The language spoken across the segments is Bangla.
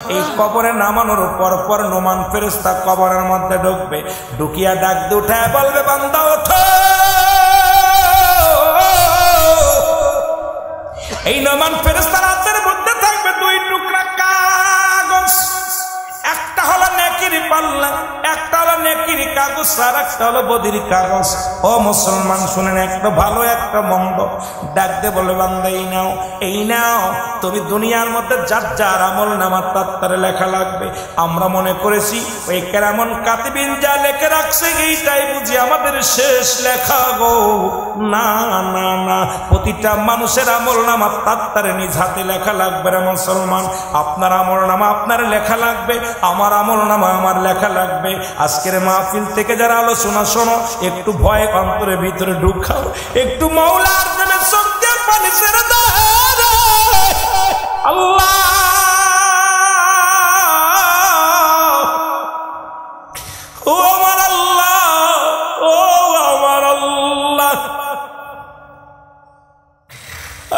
এই কবরে নামানোর পর নোমান ফেরেশতা কবরের মধ্যে ঢুকবে, ঢুকিয়া ডাক দিয়ে উঠায় বলবে, বান্দা ওঠো। এই নোমান ফেরেশতার হাতের মধ্যে থাকবে দুই টুকরা কাগজ, একটা হলো নেকির পাল্লা, একটা হলো নেকির কাগজ, আর একটা হলো বদির কাগজ। ও মুসলমান শুনেন, একটা ভালো একটা মন্দ। ডাক দিয়ে বলে, বান্দা এই নাও, তুমি দুনিয়ার মধ্যে যার যার আমল নামা তার লেখা লাগবে। আমরা মনে করেছি ওই কেরামন কাতিবিন যা লেখে রাখছে এইটাই বুঝি আমাদের শেষ লেখা গো। না না না, প্রতিটা মানুষের আমল নামা তার নিজ হাতে লেখা লাগবে রে মুসলমান। আপনার আমল নামা আপনার লেখা লাগবে, আমার আমল নামা আমার লেখা লাগবে। আজকের মাহফিল থেকে যারা আলোচনা শোনো, একটু ভয় অন্তরের ভিতরে ঢুকাও, একটু মাওলার প্রেমে সত্যি পানি ছেড়ে দাও। আল্লাহ ও আমার আল্লাহ, ও আমার আল্লাহ,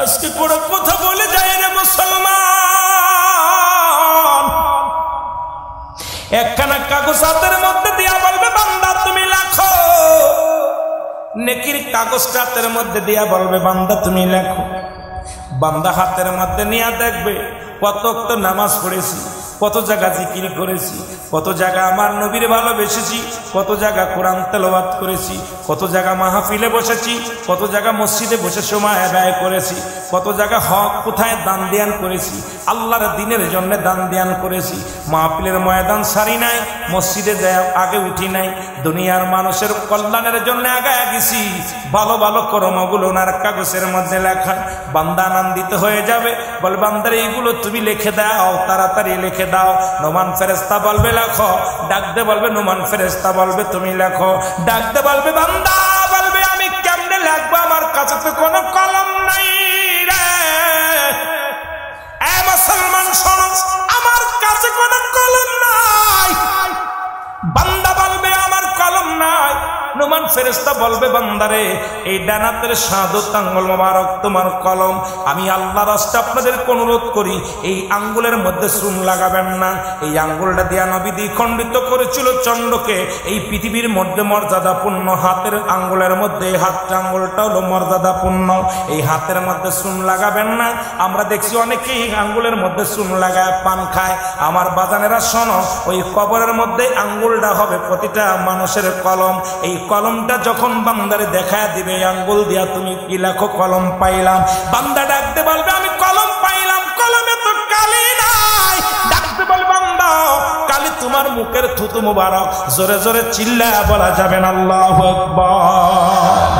আজকে কোনো কথা বলে যায় রে মুসলমান। একখানা কাগজ হাতের মধ্যে দিয়া বলবে, বান্দা তুমি লেখো। নেকির কাগজটা হাতের মধ্যে দিয়া বলবে, বান্দা তুমি লেখো। বান্দা হাতের মধ্যে নিয়ে দেখবে কত তো নামাজ পড়েছি, কত জায়গা জিকির করেছি, কত জায়গা আমার নবীর ভালোবেসেছি, কত জায়গা কোরআন তেলাওয়াত করেছি, কত জায়গা মাহফিলে বসেছি, কত জায়গা মসজিদে বসে সময় ব্যয় করেছি, কত জায়গা হক কোথায় দান দেয়ান করেছি, আল্লাহর দিনের জন্য দান দেয়ান করেছি। মাহফিলের ময়দান সারি নাই, মসজিদে আগে উঠি নাই, দুনিয়ার মানুষের কল্যাণের জন্য আগে গেছি। ভালো ভালো কর্মগুলো ওনার কাগজের মধ্যে লেখা। বান্দা আনন্দিত হয়ে যাবে, বল বান্দার এইগুলো তুমি লিখে দাও, তাড়াতাড়ি লিখে দাও। নোমান ফেরেশতা বলবে লেখো, ডাকতে বলবে নোমান ফেরেশতা বলবে তুমি লেখো, ডাকতে বলবে বান্দা বলবে আমি কেমনে লিখবো, আমার কাছে তো কোনো কলম নাই রে। এ মুসলমান শোনো, আমার কাছে কোনো কলম নাই। বান্দা বলবে আমার কলম নাই। নোমান ফেরেশতা বলবে, বান্দারে এই ডানাতের শাহাদত আঙ্গুল মোবারক তোমার কলম। আমি আল্লাহর রাস্তে আপনাদের অনুরোধ করি, এই আঙ্গুলের মধ্যে চুন লাগাবেন না। এই আঙ্গুলটা দিয়া নবী দ্বিখণ্ডিত করেছিল চন্দ্রকে। এই পৃথিবীর মধ্যে মর্যাদাপূর্ণ হাতের আঙ্গুলের মধ্যে হাতটা আঙ্গুলটা হলো মর্যাদাপূর্ণ। এই হাতের মধ্যে চুন লাগাবেন না। আমরা দেখছি অনেকেই আঙ্গুলের মধ্যে চুন লাগায় পান খায়। আমার বাজানেরা শোনো, ওই কবরের মধ্যে আঙ্গুলটা হবে প্রতিটা মানুষের কলম। এই কলমটা যখন বান্দারে দেখা দিবে, আঙ্গুল দিয়া তুমি কি লেখো, কলম পাইলাম। বান্দা ডাকতে বলবে আমি কলম পাইলাম, কলমে তো কালি নাই। ডাকতে বলবে বান্দা কালি তোমার মুখের থুতু মুবারক। জোরে জোরে চিল্লায়া বলা যাবে না আল্লাহু আকবার।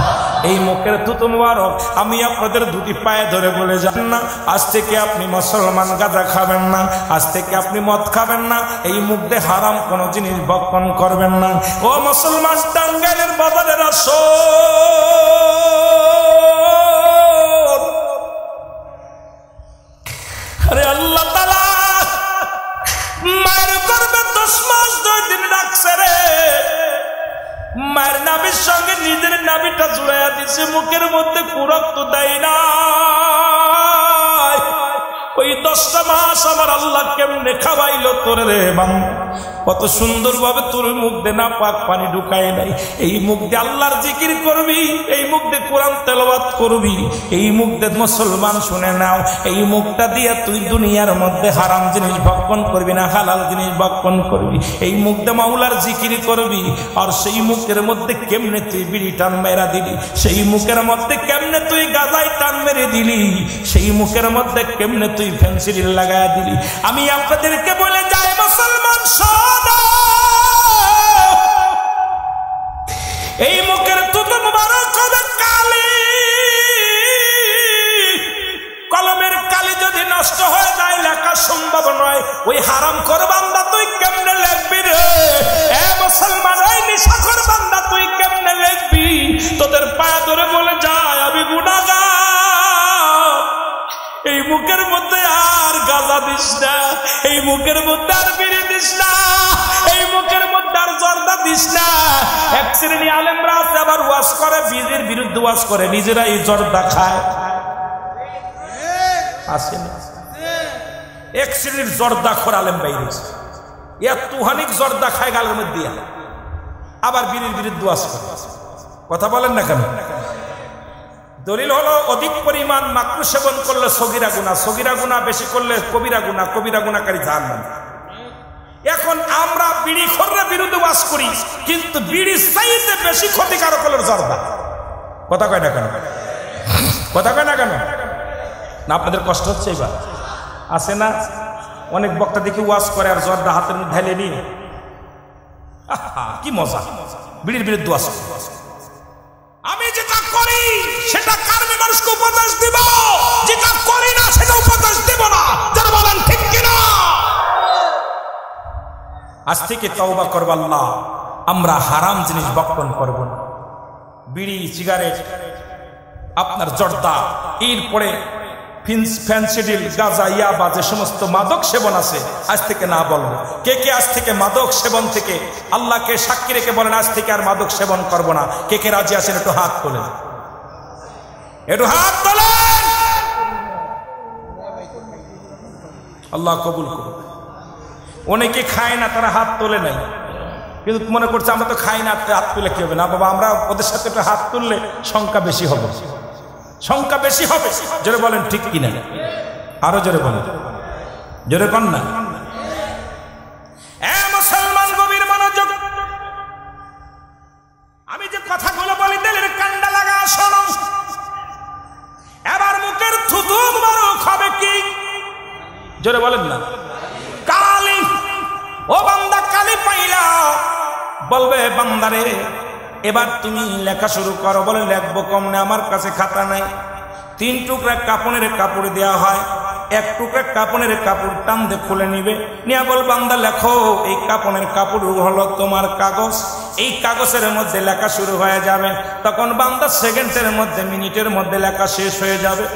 এই মুখের থুতু মুবারক আমি আপনাদের দুটি পায়ে ধরে বলে যান না, আজ থেকে আপনি মুসলমান গাঁজা খাবেন না, আজ থেকে আপনি মদ খাবেন না, এই মুখ দিয়ে হারাম কোনো জিনিস ভক্ষণ করবেন না। ও মুসলমান, টাঙ্গাইলের বাজারের আসো, আরে আল্লাহ তাআলা মায়ের গর্ভে 10 মাস 2 দিন রাখছে রে। মায়ের নাভির সঙ্গে নিজের নাভিটা জুড়াইয়া দিছে, মুখের মধ্যে রক্ত দেয় না। ওই 10টা মাস আমার আল্লাহ কেমনে খাওয়াইলো তোরে রে বান্দা। কত সুন্দর ভাবে তোর মুখ দিয়ে না পাক পানি ঢুকায় নাই। এই মুখ দিয়ে আল্লাহর জিকির করবি, এই মুখ দিয়ে কোরআন তেলাওয়াত করবি, এই মুখ দিয়ে মুসলমান শুনে নাও, এই মুখটা দিয়ে তুই দুনিয়ার মধ্যে হারাম জিনিস ভক্ষণ করবি না, হালাল জিনিস ভক্ষণ করবি। এই মুখ দিয়ে মাওলার জিকির করবি। আর সেই মুখের মধ্যে কেমনে তুই বিড়ি টান মেরা দিলি, সেই মুখের মধ্যে কেমনে তুই গাজায় টান মেরে দিলি, সেই মুখের মধ্যে কেমনে তুই ফেন্সিডিল লাগায়া দিলি। আমি আপনাদেরকে বলে যাই মুসলমান শোনো, এই মুখের থুতু মুবারক হবে কালি। কলমের কালি যদি নষ্ট হয়ে যায় লেখা সম্ভব নয়। ওই হারাম কর বান্দা তুই কেমনে লিখবি রে? এ মুসলমান, ওই নিশাখর বান্দা তুই কেমনে লিখবি? তোদের পায়ে ধরে বলে যায় আমি গুনাহগার। এই মুখের মধ্যে আর গাঁজা দিস না, এই মুখের মধ্যে আর বিড়ি দিস না, এই মুখের মধ্যে আর জর্দা দিস না। এক শ্রেণী আলেমরা আছে আবার ওয়াজ করে, বিড়ির বিরুদ্ধে ওয়াজ করে, নিজেরা এই জর্দা খায়। আসে না? এক শ্রেণীর জর্দা খোর আলেম বাইরে এতখানিক জর্দা খায় গালের মধ্যে আবার বিড়ির বিরুদ্ধে ওয়াজ করে। কথা বলেন না কেন? দলিল হলো অধিক পরিমাণ মাকরু সেবন করলে সগীরা গুনাহ, সগীরা গুনাহ বেশি করলে কবিরা গুনাহ, কবিরা গুনাহকারী জাহান্নামে। এখন আমরা বিড়ি খোরের বিরুদ্ধে ওয়াজ করি, কিন্তু বিড়ির চাইতে বেশি ক্ষতিকারক হলো জর্দা। কথা কয় না কেন? কথা কয় না কেন? না আপনাদের কষ্ট হচ্ছে? এবার আছে না অনেক বক্তা দেখি ওয়াজ করে আর জর্দা হাতের মধ্যে ঢেলে নিয়ে, কি মজা বিড়ির বিরুদ্ধে ওয়াজ। আমি যেটা করি সেটা কারণে মানুষকে উপদেশ দিব, যেটা করি না সেটা উপদেশ দিব না। যারা বলেন ঠিক কিনা? আজ থেকে তওবা করব, আল্লাহ আমরা হারাম জিনিস বক্ষণ করব না। বিড়ি, সিগারেট, আপনার জর্দা, এরপরে ফেন্সিডিল, গাঁজা, ইয়াবা, যে সমস্ত মাদক সেবন আছে আজ থেকে না বলবো। কে কে আজ থেকে মাদক সেবন থেকে আল্লাহকে সাক্ষী রেখে বলেন আজ থেকে আর মাদক সেবন করব না? কে কে রাজি আছেন? একটু হাত তোলেন, একটু হাত তোলেন। আল্লাহ কবুল করুন। অনেকে খায় না, তারা হাত তোলে নাই, কিন্তু মনে করছে আমরা তো খাই না, হাত তুলে কি হবে? না বাবা, আমরা ওদের সাথে একটু হাত তুললে সংখ্যা বেশি হবে, সংখ্যা বেশি হবে। জোরে বলেন ঠিক কিনা? আরো জোরে বলেন, জোরে কন না। মুসলমান গভীর মনোযোগ, আমি যে কথাগুলো বলি দিলের কান্ডা লাগা শোনো। এবার মুখের থুতু মুবারক হবে কি? জোরে বলেন না। কালি, ও বান্দা কালি পাইলা, বলবে বান্দারে এবার তুমি লেখা শুরু করো। বলে লিখবো কমনে, আমার কাছে খাতা নাই। 3 টুকরা কাপড়ের কাপড় দেওয়া হয়, 1 টুকরা কাপড়ের কাপড় টান দিয়ে খুলে নিবে, নিয়ে বল বান্দা লেখো। এই কাপড়ের কাপড় হলো তোমার কাগজ, এই কাগজের মধ্যে লেখা শুরু হয়ে যাবে। তখন বান্দা সেকেন্ডের মধ্যে, মিনিটের মধ্যে লেখা শেষ হয়ে যাবে,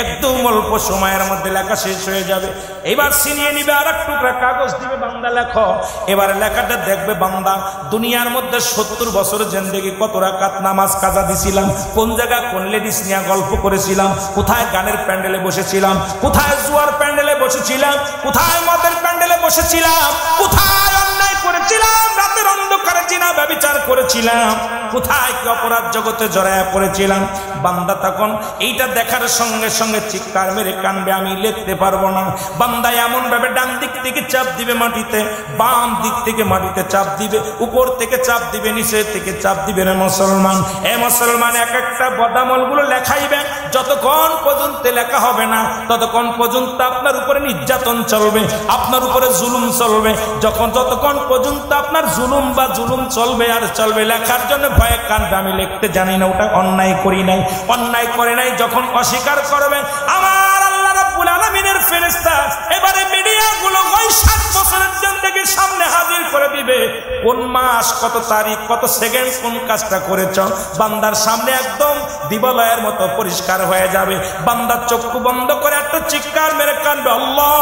একদম অল্প সময়ের মধ্যে লেখা শেষ হয়ে যাবে। এবার ছিনিয়ে নিবে, আর 1 টুকরা কাগজ দিবে, বান্দা লেখো। এবার লেখাটা দেখবে বান্দা দুনিয়ার মধ্যে 70 বছর জিন্দেগি কত রাকাত নামাজ কাজা দিছিলাম, কোন জায়গা কোন লেডিস নিয়ে গল্প করেছিলাম, কোথায় গানের প্যান্ডেলে বসেছিলাম, কোথায় জুয়ার প্যান্ডেলে বসেছিলাম, কোথায় মদের প্যান্ডেলে বসেছিলাম, কোথায় অন্যায় করেছিলাম, রাতের অন্ধকারে জিনা ব্যভিচার করেছিলাম, কোথায় কি অপরাধ জগতে জড়ায়া পড়েছিলাম। বান্দা তখন এইটা দেখার সঙ্গে সঙ্গে চিৎকার মেরে কানবে, আমি লিখতে পারবো না। বান্দা এমন ভাবে ডান দিক থেকে চাপ দিবে মাটিতে, বাম দিক থেকে মাটিতে চাপ দিবে, উপর থেকে চাপ দিবে, নিচে থেকে চাপ দিবে। রে মুসলমান, এ মুসলমান, এক একটা বদামল গুলো লেখাইবে। যতক্ষণ পর্যন্ত লেখা হবে না ততক্ষণ পর্যন্ত আপনার উপরে নির্যাতন চলবে, আপনার উপরে জুলুম চলবে। যতক্ষণ পর্যন্ত আপনার জুলুম বা জুলুম চলবে আর চলবে। লেখার জন্য ভয়ে কানবে, আমি লিখতে জানি না, ওটা অন্যায় করি নাই, অন্যায় করে নাই। যখন অস্বীকার করবেন, আমার আল্লাহ রাব্বুল আলামিনের ফেরেশতা এবারে মিডিয়া গুলো ওই 7 বছরের জিন্দেগি সামনে হাজির করে দিবে। কোন মাস, কত তারিখ, কত সেকেন্ড কোন কাজটা করেছ, বান্দার সামনে একদম দিবালয়ের মতো পরিষ্কার হয়ে যাবে। বান্দার চক্ষু বন্ধ করে একটা চিৎকার মেরে কানবে, আল্লাহ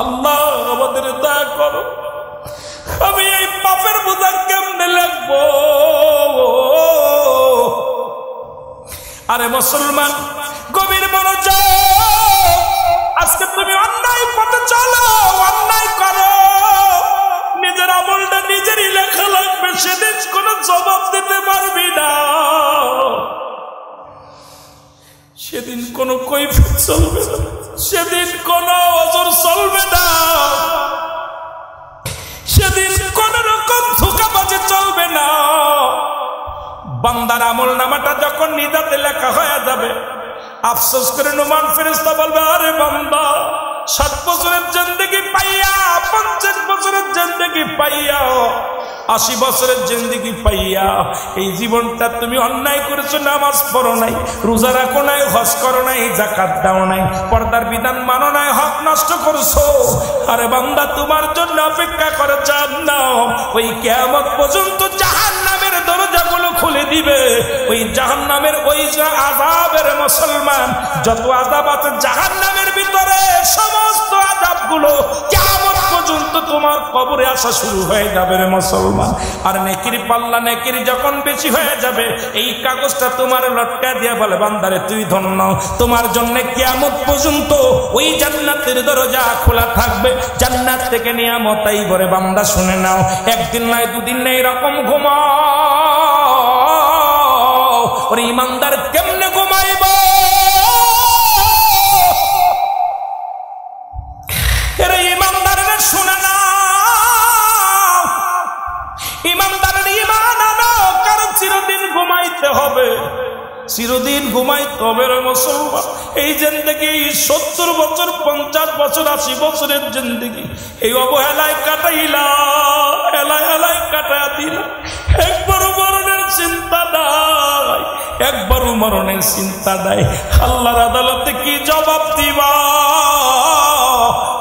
আল্লাহ আমাদের দয়া করো, আমি এই পাপের বোঝা কেমনে লাগবো। আরে মুসলমান গভীর মনোযোগ, আজকে তুমি অন্যায় পথে চলো, অন্যায় করো, নিজের আমলটা নিজেরই লেখা লাগবে। সেদিন কোন জবাব দিতে পারবি না, সেদিন কোন কৈফিয়ত চলবে না, সেদিন কোন ওজর চলবে না, সেদিন কোন রকম ধোঁকাবাজি চলবে না। বান্দার আমল নামাটা যখন নিজাতে লেখা হয়ে যাবে, আফসোস করে নুমান ফেরেশতা বলবে, আরে বান্দা 7 বছরের জিন্দেগি পাইয়া, 50 বছরের জিন্দেগি পাইয়া, 80 বছরের জিন্দেগি পাইয়া এই জীবনটা তুমি অন্যায় করেছো। নামাজ পড়ো নাই, রোজা রাখো নাই, হজ করো নাই, যাকাত দাও নাই, পর্দার বিধান মানো নাই, হক নষ্ট করছো। আরে বান্দা, তোমার জন্য অপেক্ষা করে জাহান্নাম। ওই কিয়ামত পর্যন্ত জাহান্নামের দরজাগুলো খুলে দিবে। ওই জাহান্নামের ওই যে আযাবের মুসলমান, যত আযাব আছে জাহান্নামের ভিতরে, সমস্ত আযাবগুলো কিয়ামত পর্যন্ত পর্যন্ত তোমার কবরে আসা শুরু হয়ে যাবে রে মুসলমান। আর নেকির পাল্লা নেকির যখন বেশি হয়ে যাবে, এই কাগজটা তোমার লটকা দিয়ে বলে বান্দারে তুই ধন্য, তোমার জন্য কিয়ামত পর্যন্ত ওই জান্নাতের দরজা খোলা থাকবে। জান্নাত থেকে নিয়ামত এই ঘরে বান্দা শুনে নাও, একদিন নয় দুদিন নেই এরকম ঘুমাও। ওরে ইমানদার কেমনে ঘুমাইব? এরে ইমানদারের শুনে নাও, ইমানদারের ইমান আনো, কারণ চিরদিন ঘুমাইতে হবে, চিরদিন ঘুমাইতে হবে রে মুসলমান। এই জিন্দেগি 70 বছর 50 বছর 80 বছরের জিন্দেগি এই অবহেলায় কাটাইলা, হেলায় হেলায় কাটাইয়া দিলা। একবারও মরণের চিন্তা নাই, একবারও মরণের চিন্তা নাই। আল্লাহর আদালতে কি জবাব দিবা?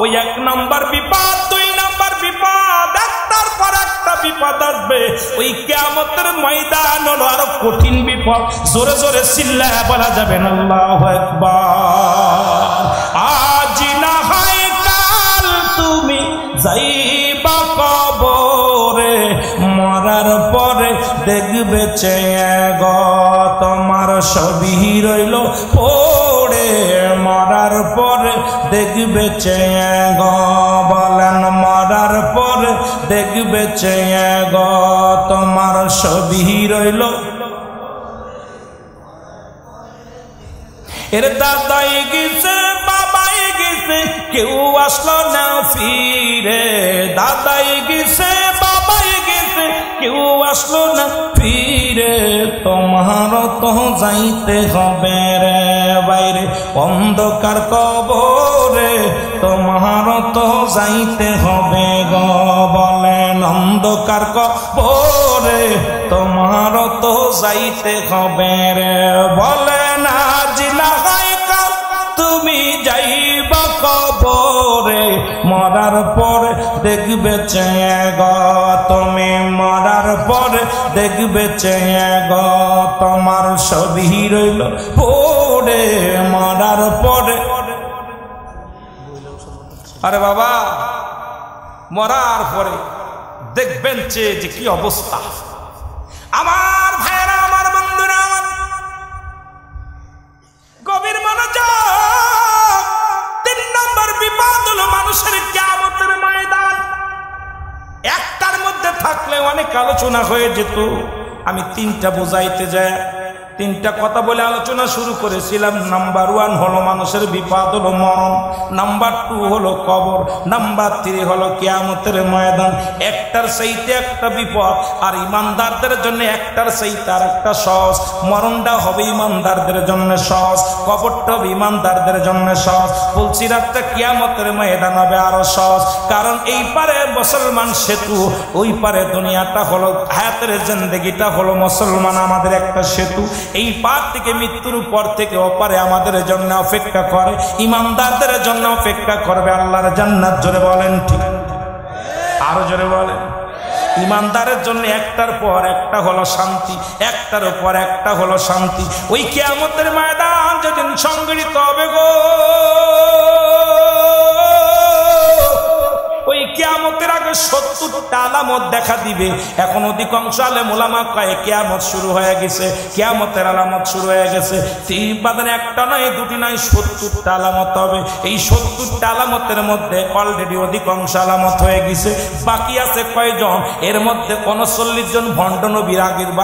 ওই 1 নাম্বার বিপদ, 2 নাম্বার বিপদ, একটার পর একটা বিপদ আসবে। ওই কিয়ামতের ময়দান হলো আরো কঠিন বিপদ। জোরে জোরে চিল্লায়া বলা যাবে না আল্লাহু আকবার। আজ না হয় কাল তুমি যাইবা কবরে, মরার পরে দেখবে চেয়ে গো তোমার ছবি রইল পড়ে, মরার পরে দেখবে চেয়ে গো, বলেন মরার পরে দেখবে চেয়ে গো তোমার ছবি রইল। এর দাদাই গেছে বাবাই গেছে কেউ আসলো না ফিরে, দাদাই গেছে বাবাই গেছে কেউ আসলো না ফিরে, তোমার তো যাইতে হবে রে বাইরে অন্ধকার কবরে, তোমার তো যাইতে হবে গো, বলেন অন্ধকার কবরে তোমার তো যাইতে হবে রে, বলেন আজ না হয় কাল তুমি যাইবা কবরে, মরার পরে দেখবে চেয়ে গো তুমি, মরার পরে দেখবে চেয়ে গো তোমার ছবি রইল পড়ে, মরার পরে। আরে বাবা, মরার পরে দেখবেন যে কি অবস্থা। আমার ভাইয়েরা, আমার বন্ধুরা, গভীর মনোযোগ। 3 নম্বর বিপদ হলো মানুষের কিয়ামতের ময়দান। একটার মধ্যে থাকলে অনেক আলোচনা হয়ে যেত, আমি 3টা বোঝাইতে যাই 3টা কথা বলে আলোচনা শুরু করেছিলাম। নাম্বার 1 হলো মানুষের বিপদ হলো মরণ, নাম্বার 2 হলো কবর, নাম্বার 3 হলো কিয়ামতের ময়দান। একটার চাইতে একটা বিপদ, আর ইমানদারদের জন্য একটার চাইতে আর একটা সহজ। মরণটা হবে ইমানদারদের জন্য সহজ, কবরটা হবে ইমানদারদের জন্য সহজ। বলছি রাতটা কিয়ামতের ময়দান হবে আরো সহজ, কারণ এই পারে মুসলমান সেতু, ওই পারে দুনিয়াটা হলো হায়াতের জিন্দেগিটা হলো মুসলমান আমাদের একটা সেতু। এই পার থেকে মৃত্যুর পর থেকে ওপারে আমাদের জন্য অপেক্ষা করে, ইমানদারদের জন্য অপেক্ষা করবে আল্লাহর জান্নাত। জোরে বলেন ঠিক, আরো জোরে বলেন। ইমানদারের জন্য একটার পর একটা হলো শান্তি, একটার পর একটা হলো শান্তি। ওই কিয়ামতের ময়দান যেদিন সংগঠিত হবে গো, ওই কিয়ামতের আগে 70টা আলামত দেখা দিবে। এখন অধিকাংশ আলেম ওলামা কয় কিয়ামত শুরু হয়ে গেছে, কিয়ামতের আলামত শুরু হয়ে গেছে। বাদানে একটা নয়, 2টি নয়, 70টা আলামত হবে। এই 70টা আলামতের মধ্যে অলরেডি অধিকাংশ আলামত হয়ে গেছে। বাকি আছে কয়জন? এর মধ্যে 39 জন ভণ্ড নবীর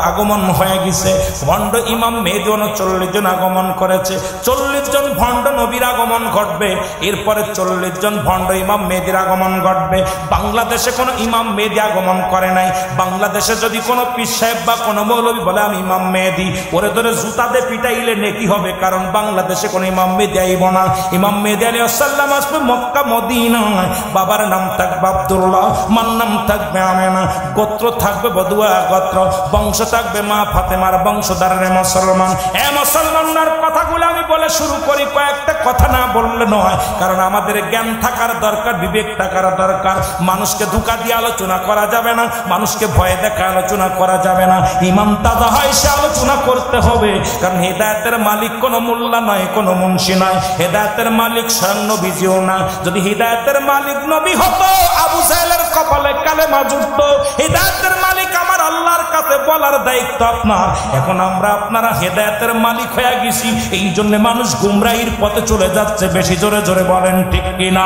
আগমন হয়ে গেছে। ভণ্ড ইমাম মেহেদী 39 জন আগমন করেছে। 40 জন ভণ্ড নবীর আগমন ঘটবে, এরপরে 40 জন ভণ্ড ইমাম মেহেদীর আগমন ঘটবে। বাংলাদেশে কোনো ইমাম মেহেদী আগমন করে নাই। বাংলাদেশে যদি কোনো পীর সাহেব বা কোনো মৌলবী বলে আমি ইমাম মেহেদী, ওরে ধরে জুতাতে পিটাইলে নেকি হবে, কারণ বাংলাদেশে কোনো ইমাম মেহেদী আইব না। ইমাম মেহেদী আলাইহিস সালাম আসবে মক্কা মদিনায়। বাবার নাম থাকবে আব্দুল্লাহ, মার নাম থাকবে আমেনা, গোত্র থাকবে বদুয়া গোত্র, বংশ থাকবে মা ফাতেমার বংশধারের মুসলমান। এ মুসলমানদের কথাগুলো আমি বলে শুরু করি, কয়েকটা কথা না বললে নয়, কারণ আমাদের জ্ঞান থাকার দরকার, বিবেক থাকার দরকার। মানুষকে ধোঁকা দিয়ে আলোচনা করা যাবে না, মানুষকে ভয় দেখে আলোচনা করা যাবে না। ইমান তাজা হয় সে আলোচনা করতে হবে, কারণ হেদায়েতের মালিক কোনো মোল্লা নয়, কোনো মুন্সি নয়, হেদায়েতের মালিক স্বয়ং নবীজিও না। যদি হেদায়েতের মালিক নবী হতো, আবু জাহেলের কপালে কালেমা জুটত। হেদায়েতের মালিক আমার আল্লাহর কাছে বলার দায়িত্ব আপনার। এখন আমরা আপনারা হেদায়েতের মালিক হয়ে গেছি, এই জন্য মানুষ গুমরাহির পথে চলে যাচ্ছে। বেশি জোরে জোরে বলেন ঠিক কিনা?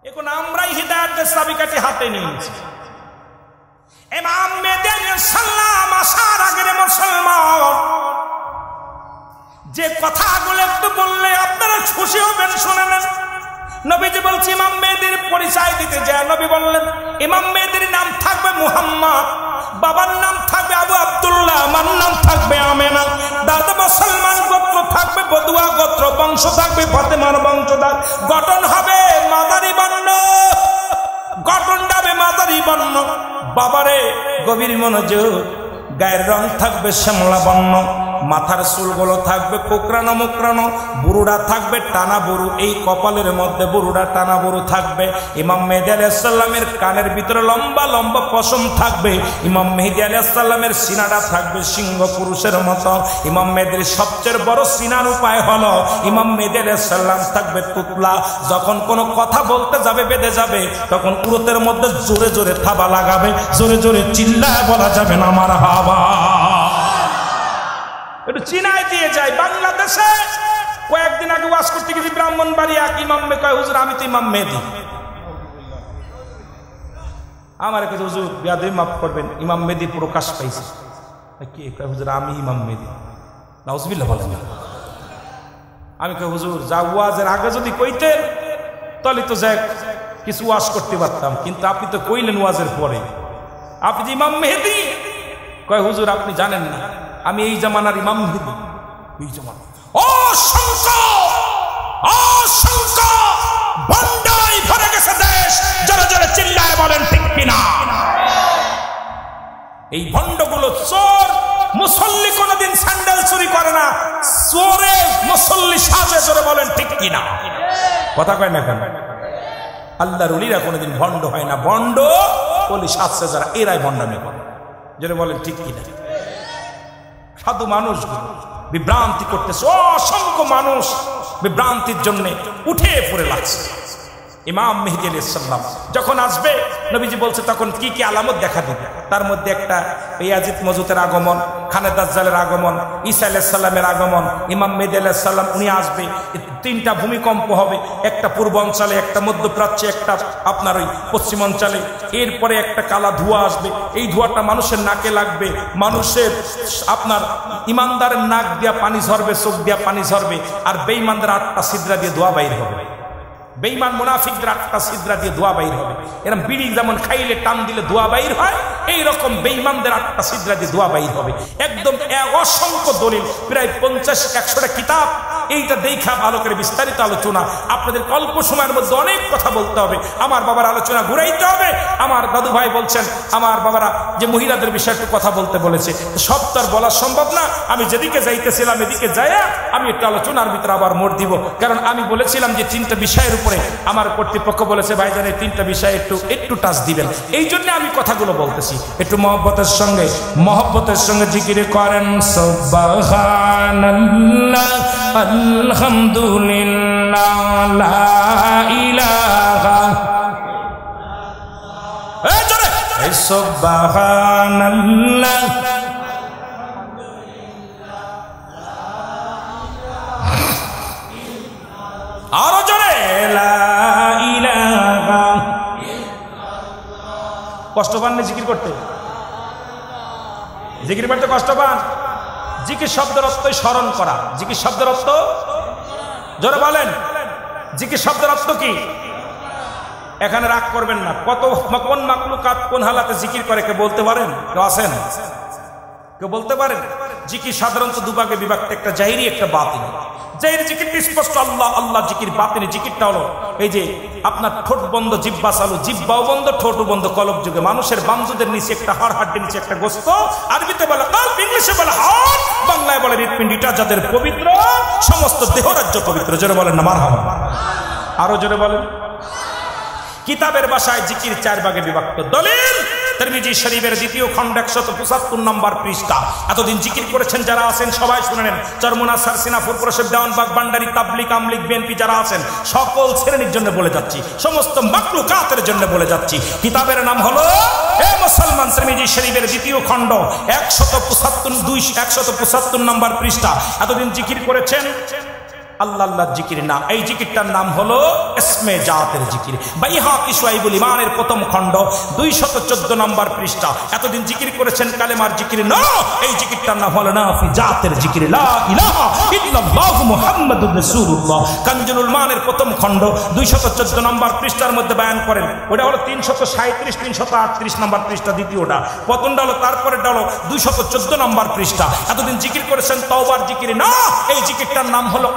এখন আমরাই হেদায়েতের চাবিকাঠি হাতে নিয়েছি। ইমাম মেহেদী আলাইহিস সালাম আসার আগের মুসলমান যে কথাগুলো একটু বললে আপনারা খুশি হবেন, শুনে নেন। নবীজি বলছে ইমাম মেহেদীর পরিচয় দিতে যায়, নবী বললেন ইমাম মেহেদীর নাম থাকবে মুহাম্মদ, বাবার নাম থাকবে আবু আব্দুল্লাহ, আমার নাম থাকবে আমেনা, দাদা মুসলমান গোত্র থাকবে বদুয়া গোত্র, বংশ থাকবে ফাতেমার বংশধর, গঠন হবে মাদারি বর্ণ, গঠন হবে মাদারি বর্ণ। বাবারে গভীর মনোযোগ, গায়ের রং থাকবে শ্যামলা বর্ণ, মাথার চুলগুলো থাকবে কোকড়ানো মোকড়ানো, বুরুডা থাকবে টানা বুরু, এই কপালের মধ্যে বুরুডা টানা বুরু থাকবে। ইমাম মেহেদী আলাইহিস সালামের কানের ভিতরে লম্বা লম্বা পশম থাকবে। ইমাম মেহেদী আলাইহিস সালামের সিনাটা থাকবে সিংহ পুরুষের মতো। ইমাম মেহেদীর সবচেয়ে বড় সিনার উপায় হলো ইমাম মেহেদী আলাইহিস সালাম থাকবে তুতলা। যখন কোনো কথা বলতে যাবে, বেঁধে যাবে, তখন উরতের মধ্যে জোরে জোরে থাবা লাগাবে, জোরে জোরে চিল্লায় বলা যাবে না মারহাবা। একটু চিনাই দিয়ে যায়। বাংলাদেশে কয়েকদিন আগে ওয়াজ করতে গেছি ব্রাহ্মণবাড়িয়া, ইমাম কয় হুজুর আমি তো ইমাম মেহেদী। আমার কাছে হুজুর বিয়াদবি মাফ করবেন, ইমাম মেহেদী প্রকাশ পাইছে। কে কয় হুজুর আমি ইমাম মেহেদী। নাউজুবিল্লাহ বলেন না। আমি কই হুজুর যা ওয়াজের আগে যদি কইতেন তাহলে তো যাক কিছু ওয়াজ করতে পারতাম, কিন্তু আপনি তো কইলেন ওয়াজের পরে আপনি যে ইমাম মেহেদী। কয় হুজুর আপনি জানেন না আমি এই জামানার ইমাম মেহেদী। এই জামানা অসংখ্য অসংখ্য ভণ্ডাই ভরে গেছে দেশ, জোরে জোরে চিল্লায় বলেন ঠিক কিনা? এই ভণ্ডগুলো চোর। মুসল্লি কোনদিন স্যান্ডেল চুরি করে না, চোরে মুসল্লি সাজে, জোরে বলেন ঠিক কিনা? কথা কয় না কেন? আল্লাহর ওলিরা কোনদিন ভণ্ড হয় না, ভণ্ড ওলি সাজছে যারা, এরাই ভণ্ডামি করে, জোরে বলেন ঠিক কিনা? সাধু মানুষ বিভ্রান্তি করতেছে, অসংখ্য মানুষ বিভ্রান্তির জন্য উঠে পড়ে লাগছে। ইমাম মেহেদী আলাইহিস সালাম যখন আসবে, নবীজি বলছে তখন কি কি আলামত দেখা দিবে। তার মধ্যে একটা ইয়াজিদ মজুতের আগমন, খানে দাজ্জালের আগমন, ঈসা আলাইহিস সালামের আগমন, ইমাম মেহেদী আলাইহিস সালাম উনি আসবে। তিনটা ভূমিকম্প হবে, একটা পূর্বাঞ্চলে, একটা মধ্যপ্রাচ্যে, একটা আপনার ওই পশ্চিমাঞ্চলে। এরপরে একটা কালা ধোঁয়া আসবে, এই ধোঁয়াটা মানুষের নাকে লাগবে, মানুষের আপনার ইমানদারের নাক দিয়া পানি ঝরবে, চোখ দিয়া পানি ঝরবে, আর বেঈমানদের 8টা ছিদ্রা দিয়ে ধোঁয়া বাইর হবে। বেঈমান মুনাফিকদের 8টা ছিদ্রা দিয়ে ধোঁয়া বাইর হবে। এরকম বিড়ি যেমন খাইলে টান দিলে ধোঁয়া বাইর হয়, এইরকম বেঈমানদের 8টা ছিদ্রা দিয়ে ধোঁয়া বাইর হবে। একদম অসংখ্য দলিল, প্রায় 50-100টা কিতাব। এইটা দেখা ভালো করে বিস্তারিত আলোচনা, আপনাদের অল্প সময়ের মধ্যে অনেক কথা বলতে হবে। আমার বাবার আলোচনা ঘুরাইতে হবে। আমার দাদু ভাই বলছেন আমার বাবারা যে মহিলাদের বিষয়ে একটু কথা বলতে বলেছে, সব তো আর বলা সম্ভব না। আমি যেদিকে যাইতেছিলাম এদিকে যাইয়া আমি একটু আলোচনার ভিতরে আবার মোড় দিব, কারণ আমি বলেছিলাম যে 3টা বিষয়ের উপরে আমার কর্তৃপক্ষ বলেছে ভাইজান এই 3টা বিষয় একটু টাচ দিবেন, এই জন্য আমি কথাগুলো বলতেছি। একটু মহব্বতের সঙ্গে জিকির করেন সুবহানাল্লাহ আলহামদুলিল্লাহ লা ইলাহা সুবহানাল্লাহ আরো জোরে লা ইলাহা। কষ্ট পান না জিকির করতে? জিকির করতে কষ্ট পান? জিকির শব্দের অর্থই স্মরণ করা। জিকির শব্দের অর্থ জোরে বলেন, জিকির শব্দের অর্থ কি? এখানে রাগ করবেন না। কোন মাকলুকাত কোন হালাতে জিকির করে কে বলতে পারেন? কেউ আছেন? কেউ বলতে পারেন? জিকির সাধারণত দুভাগে বিভক্ত, একটা জাহিরি একটা বাতিনি। জাহিরি জিকিরটা স্পষ্ট আল্লাহ আল্লাহ জিকির, বাতিনি জিকিরটা হলো এই যে আপনার ঠোঁট বন্ধ জিহ্বা চালু, জিহ্বাও বন্ধ ঠোঁটও বন্ধ। কলব যুগে মানুষের বামজুদের নিচে একটা হাড়ের নিচে একটা গোস্ত, আরবিতে বলে কলব, ইংলিশে বলে হার্ট, বাংলায় বলে হৃৎপিণ্ড। এটা যাদের পবিত্র, সমস্ত দেহরাজ্য পবিত্র। জোরে বলেন না মারহাবা। আরো জোরে বলেন। কিতাবের ভাষায় জিকির 4 ভাগে বিভক্ত। দলিল তিরমিজি শরীফের দ্বিতীয় খণ্ড 175 নম্বর পৃষ্ঠা। এতদিন জিকির করেছেন যারা আছেন সবাই শুনে নেন। চরমুনা, সারসিনাপুর, প্রসব, দেওয়ানবাগ, বান্ডারি, তাবলিগ, আমলিগ, বিএনপি যারা আছেন সকল শ্রেণীর জন্য বলে যাচ্ছি, সমস্ত মাখলুকাতের জন্য বলে যাচ্ছি। কিতাবের নাম হলো এ মুসলমান তিরমিজি শরীফের দ্বিতীয় খণ্ড 175 নম্বর পৃষ্ঠা। এতদিন জিকির করেছেন আল্লাহ আল্লাহর জিকির না, এই জিকিরটার নাম হলো ইসমে জাতের জিকির। বাইহাকি শুআইবুল ঈমানের প্রথম খণ্ড 214 নম্বর পৃষ্ঠা। এতদিন জিকির করেছেন কালেমার জিকির না, এই জিকিরটার নাম হলো নাফি জাতের জিকির, লা ইলাহা ইল্লাল্লাহু মুহাম্মাদুর রাসূলুল্লাহ। কানজুল উলমানের প্রথম খণ্ড 214 নম্বর পৃষ্ঠার মধ্যে বয়ান করেন। ওটা হলো 337 338 নম্বর পৃষ্ঠা, দ্বিতীয়টা। প্রথমটা হলো, তারপরেটা হলো 214 নম্বর পৃষ্ঠা। এতদিন জিকির করেছেন তওবার জিকির না, এই জিকিরটার নাম হলো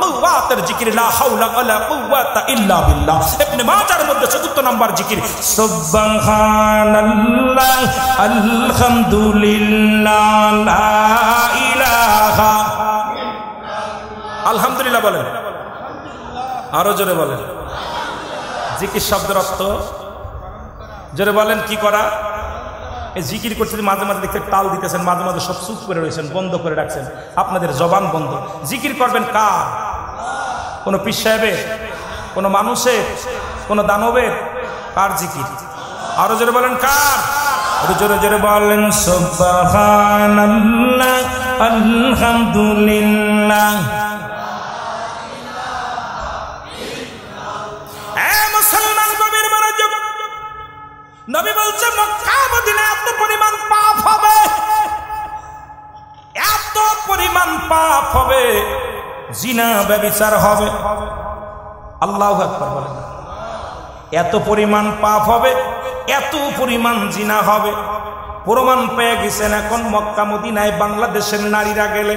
জিকির, লা হাওলা ওয়ালা কুওয়াতা ইল্লা বিল্লাহ। ইবনে মাজার মধ্যে 4 নম্বর জিকির, সুবহানাল্লাহ আলহামদুলিল্লাহ লা ইলাহা আলহামদুলিল্লাহ বলেন, আরো জোরে বলেন। জিকির শব্দের অর্থ জোরে বলেন কি করা? এই জিকির করতে মাঝে মাঝে দেখতে তাল দিতেছেন, মাঝে মাঝে সব চুপ করে রয়েছেন, বন্ধ করে রাখছেন, আপনাদের জবান বন্ধ। জিকির করবেন কার? কোন পীর সাহেবের, কোন মানুষের, কোন দানবের? কার জিকির? আরো জোরে বলেন কার? আরো জোরে জোরে বলেন, সুবহানাল্লাহ আলহামদুলিল্লাহ। মুসলমান কবির মনোযোগ, নবী বলছে মক্কা মদিনা এত পরিমাণ পাপ হবে, এত পরিমাণ পাপ হবে, জিনা ব্যভিচার হবে। আল্লাহু আকবার বলেন। এত পরিমাণ পাপ হবে, এত পরিমাণ জিনা হবে। প্রমাণ পেয়ে গেছেন এখন মক্কা মদিনায় বাংলাদেশের নারীরা গেলে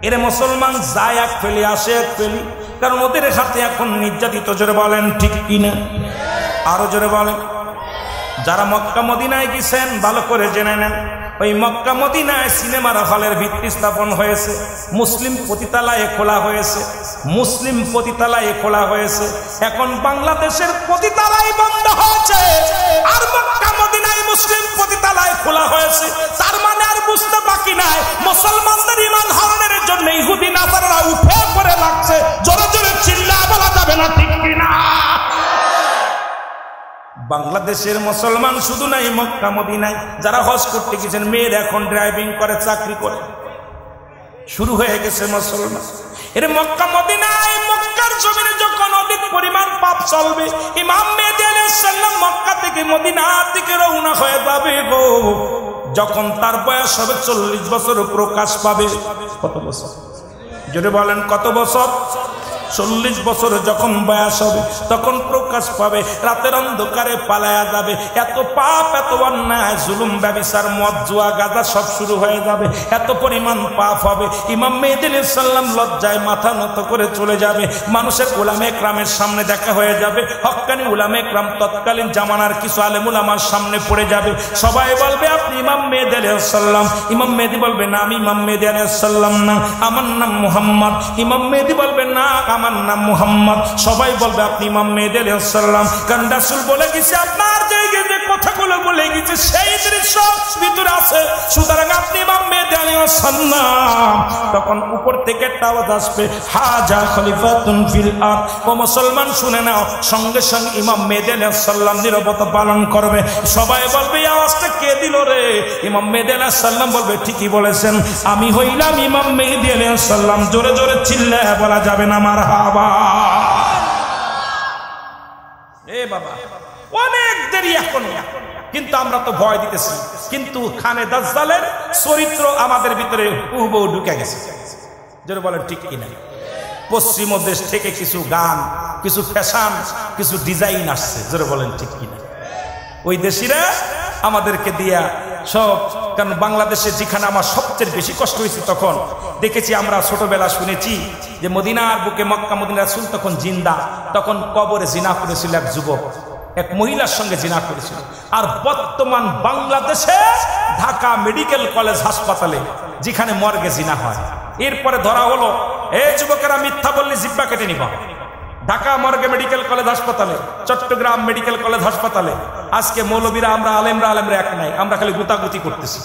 এরে মুসলমান যায় এক ফেলি আসে এক ফেলি, কারণ ওদের হাতে এখন নির্যাতিত। জোরে বলেন ঠিক কিনা? আরো জোরে বলেন। যারা মক্কা মদিনায় গেছেন ভালো করে জেনে নেন, ওই মক্কা মদিনায় সিনেমার হলের ভিত্তি স্থাপন হয়েছে, মুসলিম পতিতালয়ে খোলা হয়েছে, মুসলিম পতিতালয়ে খোলা হয়েছে। এখন বাংলাদেশের পতিতালয় বন্ধ হয়েছে আর মক্কা মদিনায় মুসলিম পতিতালয় খোলা হয়েছে। তার মানে আর বুঝতে বাকি নাই মুসলমানদের ঈমান হারানোর জন্য ইহুদি নাসারারা উঠে পড়ে লাগছে। জোরে জোরে চিল্লা বলা যাবে না ঠিক কিনা? বাংলাদেশের মুসলমান শুধু নাই, মক্কা মদিনায় যারা হজ করতে গেছেন মেয়ের এখন ড্রাইভিং করে, চাকরি করে, শুরু হয়ে গেছে মুসলমান। এর মক্কা মদিনায় মক্কার জমিনে যখন অধিক পরিমাণ পাপ চলবে, ইমাম মেহেদী আলাইহিস সালাম মক্কা থেকে মদিনা থেকে রওনা হয়ে যাবে গো। যখন তার বয়স হবে 40 বছর প্রকাশ পাবে। কত বছর? যদি বলেন কত বছর? 40 বছর যখন বয়স হবে তখন প্রকাশ পাবে, রাতের অন্ধকারে পালায়া যাবে। এত পাপ, এত অন্যায়, জুলুম, ব্যভিচার, মদ, জুয়া, গাঁজা সব শুরু হয়ে যাবে। এত পরিমাণ পাপ হবে, ইমাম মেহেদী আলাইহিস সালাম লজ্জায় মাথা নত করে চলে যাবে। মানুষের উলামে কেরামের সামনে দেখা হয়ে যাবে। হক্কানি উলামে কেরাম তৎকালীন জামানার কিছু আলেম উলামার সামনে পড়ে যাবে। সবাই বলবে আপনি ইমাম মেহেদী আলাইহিস সালাম। ইমাম মেহেদী বলবে না আমি ইমাম মেহেদী আলাইহিস সালাম না, আমার নাম মুহাম্মদ। ইমাম মেহেদী বলবে না আমার নাম মুহাম্মদ। সবাই বলবে আপনি ইমাম মেহেদী আলাইহিস সালাম, কারণ রাসূল বলে গেছে আপনার জায়গায় যে কথাগুলো বলে গেছে সেই দৃশ্য ভিতরে আছে, সুতরাং আপনি ইমাম মেহেদী আলাইহিস সালাম। তখন উপর থেকে একটা আওয়াজ আসবে, হাজা খলিফাতুন ফিল আরদ। ও মুসলমান শুনে নাও, সঙ্গে সঙ্গে ইমাম মেহেদী আলাইহিস সালাম নীরবতা পালন করবে। সবাই বলবে এই আওয়াজটা কে দিল রে? ইমাম মেহেদী আলাইহিস সালাম বলবে ঠিকই বলেছেন, আমি হইলাম ইমাম মেহেদী আলাইহিস সালাম। জোরে জোরে চিল্লায়া বলা যাবে না মারহাবা? এ বাবা অনেক দেরি এখনো, কিন্তু আমরা তো ভয় দিতেছি। কিন্তু খানে দাজ্জালের চরিত্র আমাদের ভিতরে হুবহু ঢুকে গেছে। জোরে বলেন ঠিক কিনা? পশ্চিম দেশ থেকে কিছু গান, কিছু ফ্যাশন, কিছু ডিজাইন আসছে। জোরে বলেন ঠিক কিনা? ওই দেশিরা আমাদেরকে দিয়া সব, কারণ বাংলাদেশে যেখানে আমার সবচেয়ে বেশি কষ্ট হয়েছে তখন দেখেছি, আমরা ছোটবেলা শুনেছি যে মদিনার বুকে মক্কা মদিনা রাসূল তখন জিন্দা, তখন কবরে জিনা করেছিল এক যুবক, এক মহিলার সঙ্গে জিনা করেছিল। আর বর্তমান বাংলাদেশে ঢাকা মেডিকেল কলেজ হাসপাতালে যেখানে মর্গে জিনা হয়, এরপরে ধরা হলো এই যুবকেরা মিথ্যা বললে জিব্বা কেটে নিবা। ঢাকা মর্গে মেডিকেল কলেজ হাসপাতালে, চট্টগ্রাম মেডিকেল কলেজ হাসপাতালে আজকে মৌলবীরা আমরা আলেমরা এক নাই, আমরা খালি গুতাগুতি করতেছি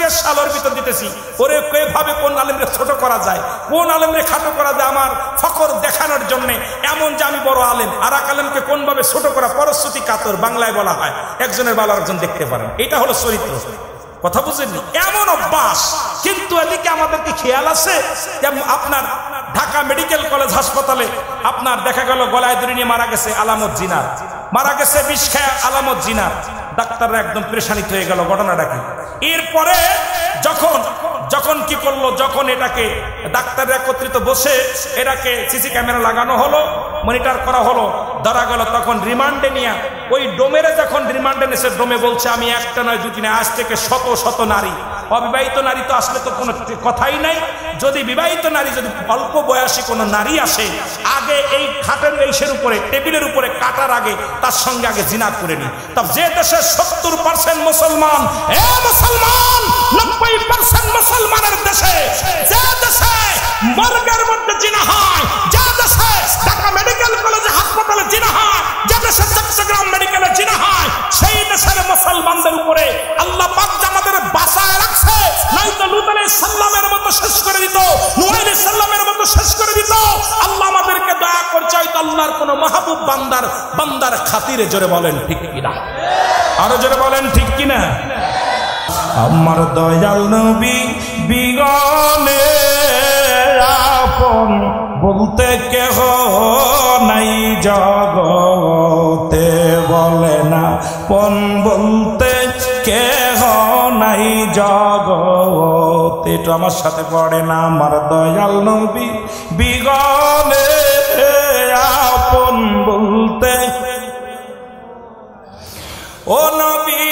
আর সালোর ভিতর দিতেছি। ওরে কিভাবে কোন আলেমরে ছোট করা যায়, কোন আলেমরে খাটো করা যায়, আমার ফখর দেখানোর জন্য এমন যে আমি বড় আলেম। আর এক আলেমকে কোন ভাবে ছোট করা, পরশ্রুতি কাতর বাংলায় বলা হয়, একজনের ভালো একজন দেখতে পারেন। এটা হলো চরিত্র, কথা বুঝেননি? এমন অভ্যাস। কিন্তু এদিকে আমাদেরকে খেয়াল আছে যে আপনার ঢাকা মেডিকেল কলেজ হাসপাতালে আপনার দেখা গেল গলায় দড়ি নিয়ে মারা গেছে আলামত জিনার, মারা গেছে বিষ খায় আলামত জিনার। ডাক্তাররা একদম পেরেশানিত হয়ে গেল, ঘটনাটা কি? এরপরে যখন কি করলো, যখন এটাকে ডাক্তাররা একত্রিত বসে এটাকে সিসি ক্যামেরা লাগানো হলো, মনিটর করা হলো, ধরা গেল, তখন রিমান্ডে নিয়ে ওই ডোমেরে যখন রিমান্ডে নিয়েছে, ডোমে বলছে আমি একটা নয় দুটি নয়, আজ থেকে শত শত নারী, অবিবাহিত নারী তো আসলে তো কোনো কথাই নাই। যদি বিবাহিত নারী, যদি অল্প বয়সী কোনো নারী আসে, আগে এই খাটের এইসের উপরে টেবিলের উপরে কাটার আগে তার সঙ্গে আগে জিনা করে নি। তবে যে দেশে 70% মুসলমান, এ মুসলমান 90% মুসলমানের দেশে, যে দেশে মর্গের মধ্যে জিনা হয়, যে দেশে ঢাকা মেডিকেল কলেজে হাসপাতালে জিনা হয়, যে দেশে চট্টগ্রাম মেডিকেলে জিনা হয়, সেই দেশের মুসলমানদের উপরে আল্লাহ পাক আমাদের বাঁচায় রাখছে। নয়তো লূত আলাইহিস সালামের মতো শেষ করে দিত, নূহ আলাইহিস সালামের মতো শেষ করে দিত। আল্লাহ আমাদেরকে দয়া করছে, হয়তো আল্লাহর কোন মাহবুব বান্দার খাতিরে। জোরে বলেন ঠিক কিনা? আরো জোরে বলেন ঠিক কিনা? আমার দয়াল নবী বিগনে আপন বলতে কেহ নাই জগতে, বলে না পন বলতে কেহ নাই জগতে। একটু আমার সাথে পড়ে না, আমার দয়াল নবী বিগনে আপন বলতে, ও নবী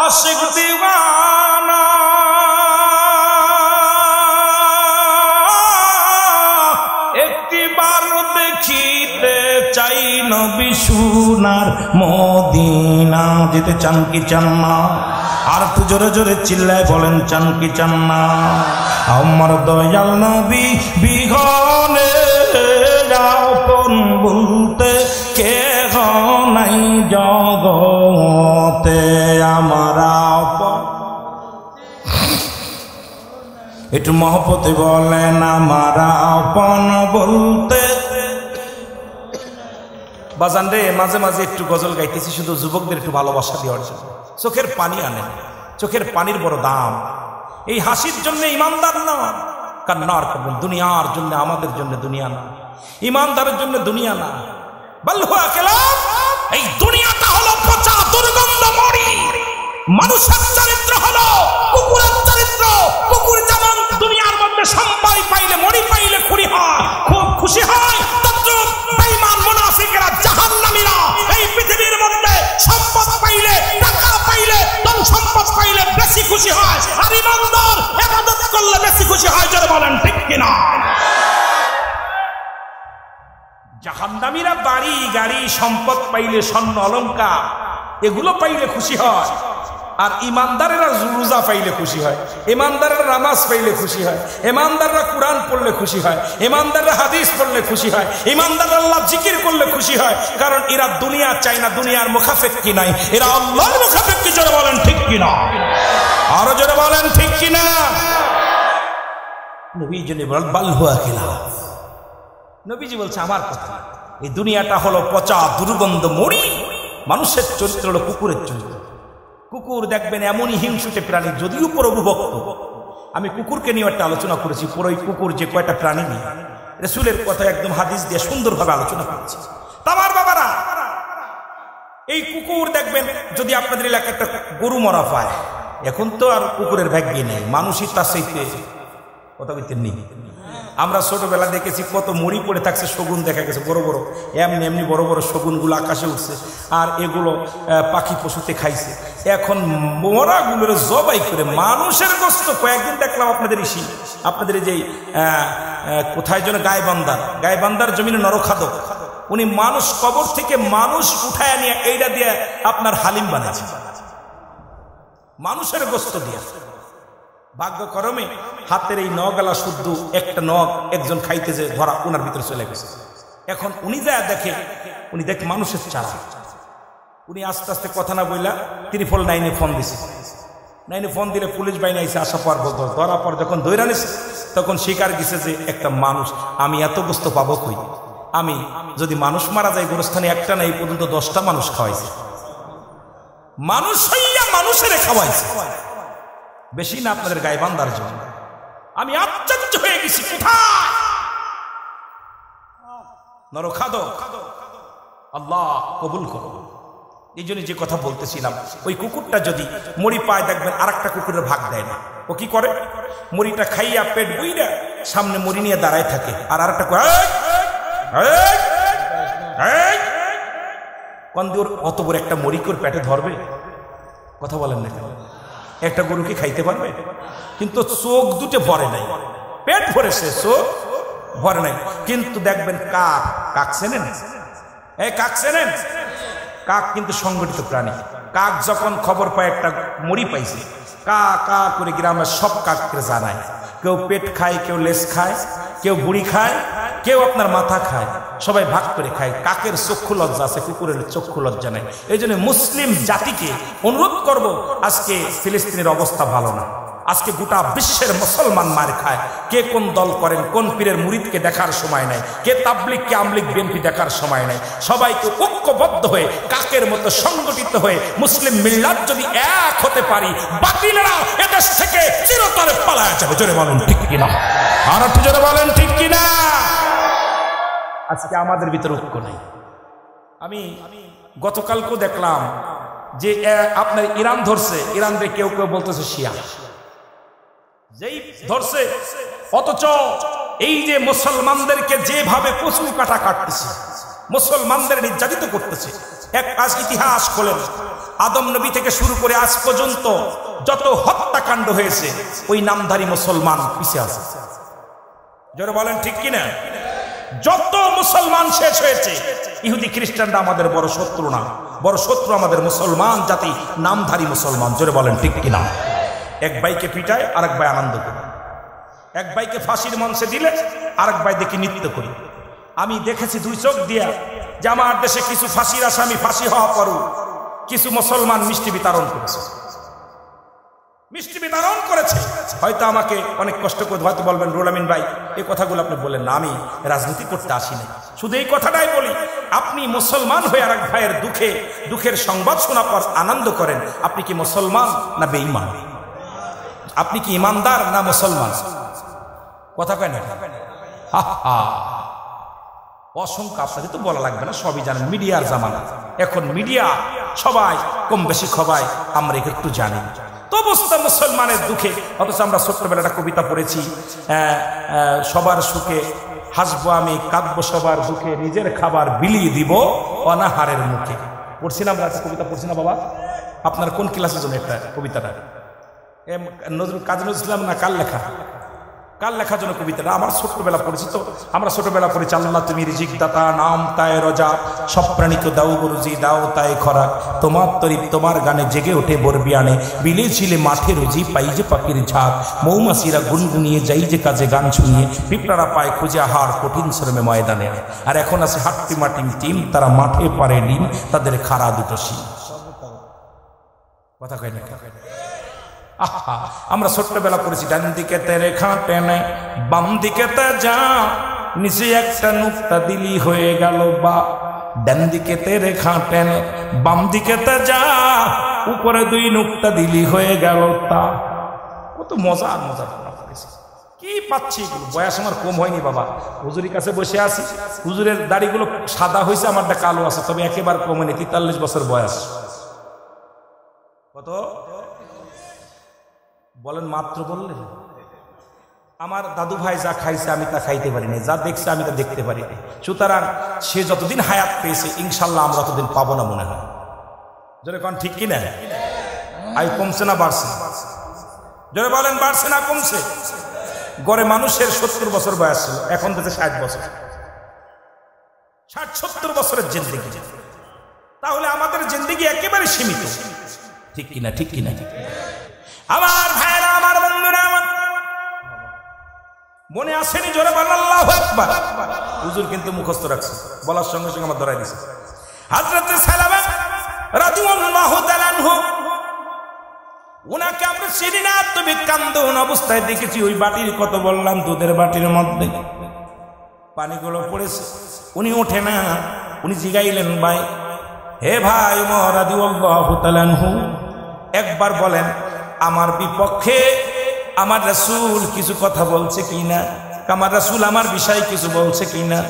আশিক দিওয়ানা, একটিবার দেখিতে চাই নবী সোনার মদিনা। যেতে চান কি চান না? আর একটু জোরে জোরে চিল্লায় বলেন, চান কি চান না? আমার দয়াল নবী বিহনে আপন বলতে কেহ নাই জগতে, আমার আপন। একটু মহব্বতে বলেন, আমার আপন বলতে। বাজান রে, মাঝে মাঝে একটু গজল গাইতেছি শুধু যুবকদের একটু ভালোবাসা দেওয়ার জন্য। চোখের পানি আনেন, চোখের পানির বড় দাম। এই হাসির জন্য ইমানদার না, কান্নার করবেন দুনিয়ার জন্য, আমাদের জন্য দুনিয়া না, ইমানদারের জন্য দুনিয়া না। বাল্হুয়া কেলাম, এই দুনিয়াটা হলো পচা দুর্গন্ধ মরি। মানুষের চরিত্র হলো কুকুরের চরিত্র। কুকুর যেমন দুনিয়ার মধ্যে সম্পদ পাইলে, মরি পাইলে খুশি হয়, খুব খুশি হয়, তদ্রুপ বেঈমান মুনাফিকেরা জাহান্নামীরা এই পৃথিবীর মধ্যে সম্পদ পাইলে, টাকা পাইলে, ধন সম্পদ পাইলে বেশি খুশি হয়। আর ইমানদার ইবাদত করলে বেশি খুশি হয়। জোরে বলেন ঠিক কিনা? জাহান্নামীরা বাড়ি গাড়ি সম্পদ পাইলে, স্বর্ণ অলংকার এগুলো পাইলে খুশি হয়। আর ইমানদারেরা রোজা পাইলে খুশি হয়, ইমানদারেরা নামাজ পাইলে খুশি হয়, ইমানদাররা কোরআন পড়লে খুশি হয়, ইমানদাররা হাদিস পড়লে খুশি হয়, ইমানদাররা আল্লাহ জিকির করলে খুশি হয়। কারণ এরা দুনিয়া চায় না, দুনিয়ার মুখাপেক্ষী নাই, এরা আল্লাহর মুখাপেক্ষী। জোরে বলেন ঠিক কিনা? আরো জোরে বলেন ঠিক কিনা? নবীজি বলেন বাল্হুয়া খিলাফ। নবীজি বলছে আমার কথা, এই দুনিয়াটা হলো পচা দুর্গন্ধ মরি। মানুষের চরিত্র হলো কুকুরের চরিত্র। কুকুর দেখবেন এমনই হিংসুটে প্রাণী, যদিও প্রভুভক্ত। আমি কুকুরকে নিয়ে একটা আলোচনা করেছি, পুরো কুকুর যে কয়টা প্রাণী নিয়ে রাসূলের কথা একদম হাদিস দিয়ে সুন্দরভাবে আলোচনা করেছি। আমার বাবারা, এই কুকুর দেখবেন যদি আপনাদের এলাকায় একটা গরু মরা পায়, এখন তো আর কুকুরের ভাগ্যে নেই, মানুষই তার সেই কথা বলতে নেই। আমরা ছোটবেলা দেখেছি কত মরি পড়ে থাকছে, শগুন দেখা গেছে বড় বড়, এমনি এমনি বড় বড় শগুনগুলো আকাশে উঠছে, আর এগুলো পাখি পশুতে খাইছে। এখন মোরাগুলোর জবাই করে মানুষের গোস্ত। কয়েকদিন দেখলাম আপনাদের যে কোথায় যেন গাইবান্ধার জমিনে নরখাদক, উনি মানুষ কবর থেকে মানুষ উঠায় নিয়ে এইটা দিয়ে আপনার হালিম বানাচ্ছে মানুষের গোস্ত দিয়ে। ভাগ্যক্রমে হাতের এই নগালা শুদ্ধ একটা নখ একজন খাইতে যে ধরা ওনার ভিতরে চলে গেছে। এখন উনি যা দেখে মানুষের চারা। উনি আস্তে আস্তে কথা না বললা 999 ফোন দিছে। 9 ফোন দিলে পুলিশ বাহিনী আইসে, আসা পর ধরা পর যখন দৈরা নিছে তখন স্বীকার গেছে যে একটা মানুষ, আমি এত গোস্ত পাবো কই? আমি যদি মানুষ মারা যায় গোরস্থানে একটা না, এই পর্যন্ত 10টা মানুষ খাওয়াইছে। মানুষ হইয়া মানুষের খাওয়াইছে, বেশি না আপনাদের গাইবান্ধার জন্য। আমি আশ্চর্য হয়ে গেছি, কোথায় নরখাদক। আল্লাহ কবুল করো। এই জন্য যে কথা বলতেছিলাম, ওই কুকুরটা যদি মরি পায় দেখবেন আর একটা কুকুরের ভাগ দেয় না। ও কি করে? মরিটা খাইয়া পেট বইরা সামনে মরি নিয়ে দাঁড়ায় থাকে, আর আরেকটা কন্দুর অত বড় একটা মরিকুর পেটে ধরবে? কথা বলেন না কেন? একটা গরুকে খাইতে পারবে? কিন্তু চোখ দুটো ভরে নাই, পেট ভরেছে, চোখ ভরে নাই। কিন্তু দেখবেন কাক চেনেন? কাক চেনেন? কাক কিন্তু সংগঠিত প্রাণী। কাক যখন খবর পায় একটা মরি পাইছে, কা কা করে গ্রামের সব কাককে জানায়। কেউ পেট খায়, কেউ লেজ খায়, কেউ বুড়ি খায়, কেউ আপনার মাথা খায়, সবাই ভাগ করে খায়। কাকের চক্ষু লজ্জা আছে, কুকুরের চক্ষু লজ্জা নেই। এই জন্য মুসলিম জাতিকে অনুরোধ করব, আজকে ফিলিস্তিনের অবস্থা ভালো না। আজকে গোটা বিশ্বের মুসলমান মার খায়। কে কোন দল করেন, কোন পীরের মুরিদকে দেখার সময় নাই, কে তাবলিগ কে আমলিগ বিএনপি দেখার সময় নাই। সবাইকে ঐক্যবদ্ধ হয়ে কাকের মতো সংগঠিত হয়ে মুসলিম মিল্লাত যদি এক হতে পারি, বাতিলেরা এদেশ থেকে চিরতরে পালায়া যাবে। জোরে বলেন ঠিক কিনা? আর একটু জোরে বলেন ঠিক কিনা? আজকে আমাদের ভিতরে ঐক্য নাই। আমি গতকালকেও দেখলাম যে আপনার ইরান ধরছে, ইরানকে কেউ কেউ বলতেছে শিয়া, যেই ধরছে, অথচ এই যে মুসলমানদেরকে যেভাবে পশু কাটা কাটতেছে, মুসলমানদের নির্যাতিত করতেছে। আজ ইতিহাস খোলেন, আদম নবী থেকে শুরু করে আজ পর্যন্ত যত হত্যাকাণ্ড হয়েছে, ওই নামধারী মুসলমান পিছিয়ে আছে। যারা বলেন ঠিক কিনা? যত মুসলমান শেষ হয়েছে, ইহুদি খ্রিস্টানরা আমাদের বড় শত্রু না, বড় শত্রু আমাদের মুসলমান জাতি, নামধারী মুসলমান। জোরে বলেন ঠিক কিনা? এক ভাইকে পিটায়, আরেক ভাই আনন্দ করে। এক ভাইকে ফাঁসির মঞ্চে দিলে আরেক ভাই দেখি নৃত্য করি। আমি দেখেছি দুই চোখ দিয়া যে আমার দেশে কিছু ফাঁসির আসামি ফাঁসি হওয়া পরও কিছু মুসলমান মিষ্টি বিতরণ করেছে, মিষ্টি বিতরণ করেছে। হয়তো আমাকে অনেক কষ্ট করে হয়তো বলবেন, রুহুল আমিন ভাই এই কথাগুলো আপনি বললেন না, আমি রাজনীতি করতে আসিনি, শুধু এই কথাটাই বলি, আপনি মুসলমান হয়ে আরেক ভাইয়ের দুঃখের সংবাদ শোনার পর আনন্দ করেন, আপনি কি মুসলমান না বেঈমান? আপনি কি ইমানদার না মুসলমান? কথা কয় না? অসংখ্য আপনাদের তো বলা লাগবে না, সবই জানেন। মিডিয়ার জামানা, এখন মিডিয়া সবাই কম বেশি খবর আমরা একটু জানি। তো অবস্থা মুসলমানের দুঃখে, অথচ আমরা ছোট্টবেলা একটা কবিতা পড়েছি, সবার সুখে হাসবো আমি, কাঁদবো সবার দুঃখে, নিজের খাবার বিলিয়ে দিব অনাহারের মুখে। পড়ছি না আমরা একটা কবিতা, পড়ছি না বাবা? আপনার কোন ক্লাসের জন্য একটা কবিতাটা? কাজী নজরুল ইসলাম না কার লেখা? কার লেখার জন্য কবিতাটা? আমার ছোট্টবেলা পড়েছি তো, আমরা ছোটবেলা পড়েছি, আল্লাহ তুমি রিজিক দাতা, নাম তায় রজা, সব প্রাণীকে দাও গুরুজি, দাও তাই খরাক, তোমার তরিপ তোমার গানে জেগে ওঠে বরবিয়ানে, বিলে ছিলে মাঠে রুজি, পাই যে পাখির ঝাঁক, মৌমাছিরা গুনগুনিয়ে যাই যে কাজে গান শুনিয়ে, পিঁপড়ারা পায় খুঁজে আহার কঠিন শ্রমে ময়দানে। আর এখন আছে হাট্টি মাটিম টিম, তারা মাঠে পারে ডিম, তাদের খাড়া দুটো শিম। কথা কয় না? আহা, আমরা ছোট্টবেলা পড়েছি, ডান দিকে তেরে খাটেনে বাম দিকে তে যা, নিচে একটা নুক্তা দিলি হয়ে গেল বা, ডান দিকে তেরে খাটেনে বাম দিকে তে যা, উপরে দুই নুক্তা দিলি হয়ে গেল তা। কত মজা মজা কি পাচ্ছি। বয়স আমার কম হয়নি বাবা, হুজুরের কাছে বসে আছি, হুজুরের দাড়িগুলো সাদা হয়েছে, আমারটা কালো আছে, তবে একেবারে কম হয়নি, 43 বছর বয়স। কত বলেন? মাত্র বললেন। আমার দাদু ভাই যা খাইছে আমি তা খাইতে পারিনি, যা দেখছে আমি তা দেখতে পারিনি। সুতরাং সে যতদিন হায়াত পেয়েছে ইনশাল্লাহ আমরা ততদিন পাবো না মনে হয়। যদি কোন ঠিক কিনা? আয় কমছে না বাড়ছে? যারা বলেন বাড়ছে না কমছে? গড়ে মানুষের 70 বছর বয়স ছিল, এখন থেকে 60 বছর, 60-70 বছরের জিন্দেগি। তাহলে আমাদের জিন্দেগি একেবারে সীমিত, ঠিক কিনা? ঠিক কিনা? আমার ভাইরা, আমার বন্ধুরা, আমার মনে আসেনি? জোরে বলেন আল্লাহু আকবার। হুজুর কিন্তু মুখস্থ রাখছে, বলার সঙ্গে সঙ্গে আমার ধরাই দিছে। হযরত সালামা রাদিয়াল্লাহু তাআলা আনহু, উনাকে আমরা চিনি না, তবে কান্দন অবস্থায় দেখেছি। ওই বাটির কত বললাম, দুধের বাটির মধ্যে পানিগুলো পড়েছে, উনি ওঠে না। উনি জিগাইলেন, ভাই, হে ভাই ওমর রাদিয়াল্লাহু তাআলা আনহু, একবার বলেন আমার বিপক্ষে আমার রাসূল কিছু কথা বলছে কিনা, আমার রাসূল আমার বিষয়ে কিছু বলছে কিনা।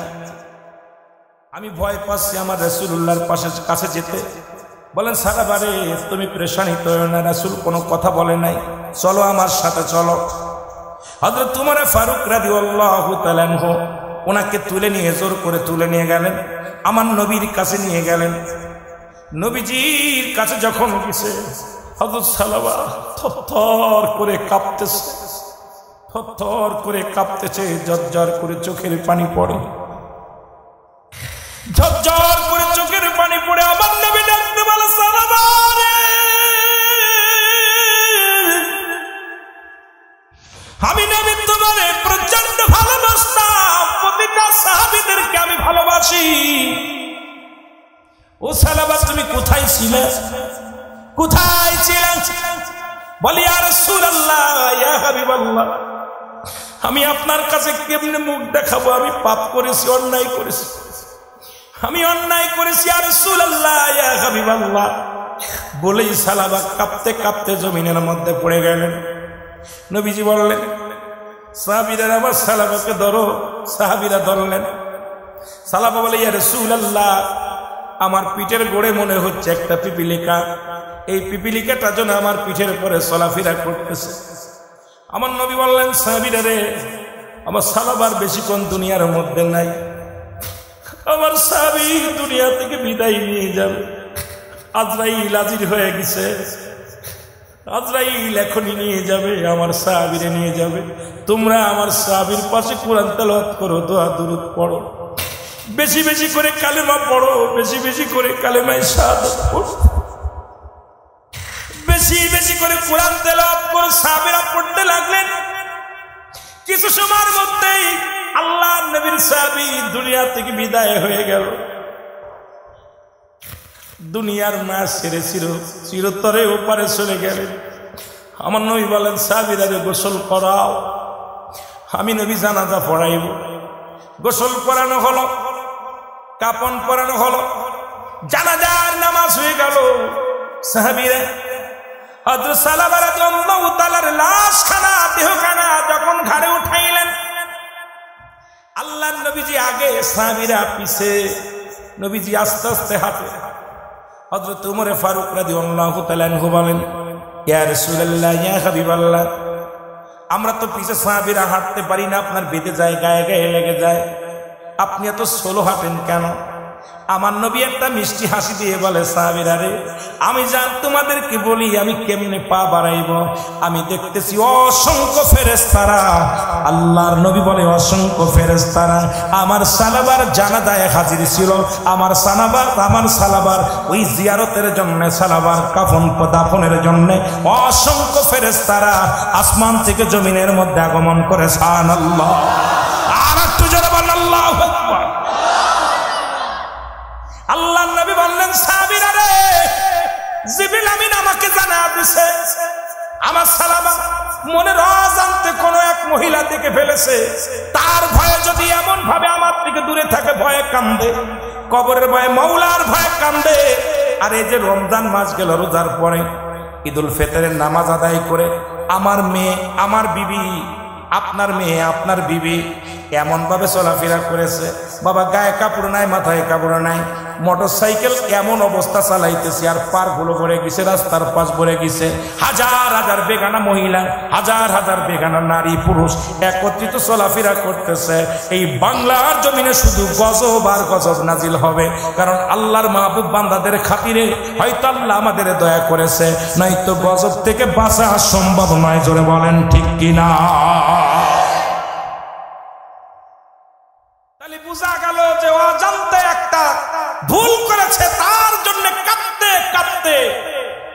আমি ভয় পাচ্ছি আমার রাসূলুল্লাহর কাছে যেতে। বলেন সাহাবারে, তুমি পেরেশানিত হও না, রাসূল কোনো কথা বলে নাই, চলো আমার সাথে চলো। হযরত উমর ফারুক রাদিয়াল্লাহু তাআলা আনহু ওনাকে তুলে নিয়ে, জোর করে তুলে নিয়ে গেলেন, আমার নবীর কাছে নিয়ে গেলেন। নবীজির কাছে যখন গেছে, হযরত সালামা থরথর করে কাঁপতেছে, থরথর করে কাঁপতেছে, ঝরঝর করে চোখের পানি পড়ে, ঝরঝর করে চোখের পানি পড়ে। আমার নবী ডাকতে বলে, সালামা রে, আমি নবী তোমারে প্রচন্ড ভালোবাসতাম, প্রতিটা সাহাবীদেরকে আমি ভালোবাসি। ও সালামা, তুমি কোথায় ছিলে? কোথায় ছিলেন? বলি, ইয়া রাসূলুল্লাহ, ইয়া হাবিবাল্লাহ, আমি আপনার কাছে কেমনে মুখ দেখাবো? আমি পাপ করেছি, অন্যায় করেছি, আমি অন্যায় করেছি ইয়া রাসূলুল্লাহ, ইয়া হাবিবাল্লাহ। বলেই সালামা কাঁপতে কাঁপতে জমিনের মধ্যে পড়ে গেলেন। নবীজি বললেন, সাহাবীরা আমার সালামাকে ধরো। সাহাবীরা ধরলেন। সালামা বলে, ইয়া রাসূলুল্লাহ, আমার পিঠের গোড়ে মনে হচ্ছে একটা পিপিলিকা, এই পিপিলিকাটা যেন আমার পিঠের উপরে চলাফেরা করতেছে। আমার নবী বললেন, সাহাবীরা রে, আমার সালামার বেশিক্ষণ দুনিয়ার মধ্যে নাই, আমার সাহাবী দুনিয়া থেকে বিদায় নিয়ে যাবে। আজরাইল হাজির হয়ে গেছে, আজরাইল এখনই নিয়ে যাবে, আমার সাহাবীরে নিয়ে যাবে। তোমরা আমার সাহাবীর পাশে কোরআন তেলাওয়াত করো, দোয়া দুরূদ পড়ো, বেশি বেশি করে কালেমা পড়ো, বেশি বেশি করে কালেমায়ে শাহাদাত পড়ো, বেশি বেশি করে কোরআন তেলাওয়াত করো। সাহাবীরা পড়তে লাগলেন। কিছু সময়ের মধ্যেই আল্লাহর নবীর সাহাবী দুনিয়া থেকে বিদায় হয়ে গেল। দুনিয়ার মায়া ছেড়ে চিরতরে ওপারে চলে গেলেন। আমার নবী বলেন, সাহাবীরা গোসল করাও, আমি নবী জানাজা পড়াইব। গোসল করানো হলো, কাপন পরানো হলো, জানাজার নামাজ হয়ে গেল। সাহাবীরা হযরত সালামা রাদিয়াল্লাহু তাআলার লাশখানা, দেহখানা যখন ঘাড়ে উঠাইলেন, আল্লাহর নবীজি আগে, সাহাবীরা পিছে। নবীজি আস্তে আস্তে হাঁটে। হযরত উমর ফারুক রাদিয়াল্লাহু তাআলা আনহু বলেন, ইয়া রাসূলুল্লাহ, ইয়া হাবিবাল্লাহ, আমরা তো পিছে সাহাবীরা হাঁটতে পারি না, আপনার বেঁধে যায়, গায়ে গায়ে লেগে যায়, আপনি এত স্লো হাঁটেন কেন? আমার নবী একটা মিষ্টি হাসি দিয়ে বলে, সাহাবীরা রে, আমি জান তোমাদেরকে বলি আমি কেমনে পা বাড়াইব। আমি দেখতেছি অসংখ্য ফেরেশতারা, আল্লাহর নবী বলে অসংখ্য ফেরেশতারা আমার সালাবার জানাজায় হাজির ছিল। আমার সালাবার ওই জিয়ারতের জন্য, সালাবার কাফন দাফনের জন্য অসংখ্য ফেরেশতারা আসমান থেকে জমিনের মধ্যে আগমন করে। সুবহানাল্লাহ। আর একটু জোরে বলেন আল্লাহু আকবার। আল্লাহর নবী বললেন, সাহাবীরা রে, জিবরিল আমিন আমাকে জানায়া দিয়েছে, আমার সালামা মনের অজান্তে কোন এক মহিলা দেখে ফেলেছে। তার ভয়ে যদি এমন ভাবে আমার থেকে দূরে থাকে, ভয়ে কান্দে, কবরের ভয়ে, মাওলার ভয়ে কান্দে। আর এই যে রমজান মাস গেল, রোজার পরে ঈদুল ফিতরের নামাজ আদায় করে আমার মেয়ে, আমার বিবি, আপনার মেয়ে, আপনার বিবি এমন ভাবে চলাফেরা করেছে, বাবা গায়ে কাপড় নাই, মাথায় কাপড় নাই, মোটরসাইকেল এমন অবস্থা চালাইতেছি আর পার গুলো ভরে গেছে, রাস্তার পাশ ভরে গেছে, হাজার হাজার বেগানা মহিলা, হাজার হাজার বেগানা নারী পুরুষ একত্রিত চলাফেরা করতেছে। এই বাংলার জমিনে শুধু গজব আর গজব নাজিল হবে, কারণ আল্লাহর মাহবুব বান্দাদের খাতিরে হয়তো আল্লাহ আমাদের দয়া করেছে, নয়তো গজব থেকে বাঁচা সম্ভব নয়। জোরে বলেন ঠিক কিনা? তাহলে বোঝা গেল যে অজান্তে একটা ভুল করেছে, তার জন্য কাঁদতে কাঁদতে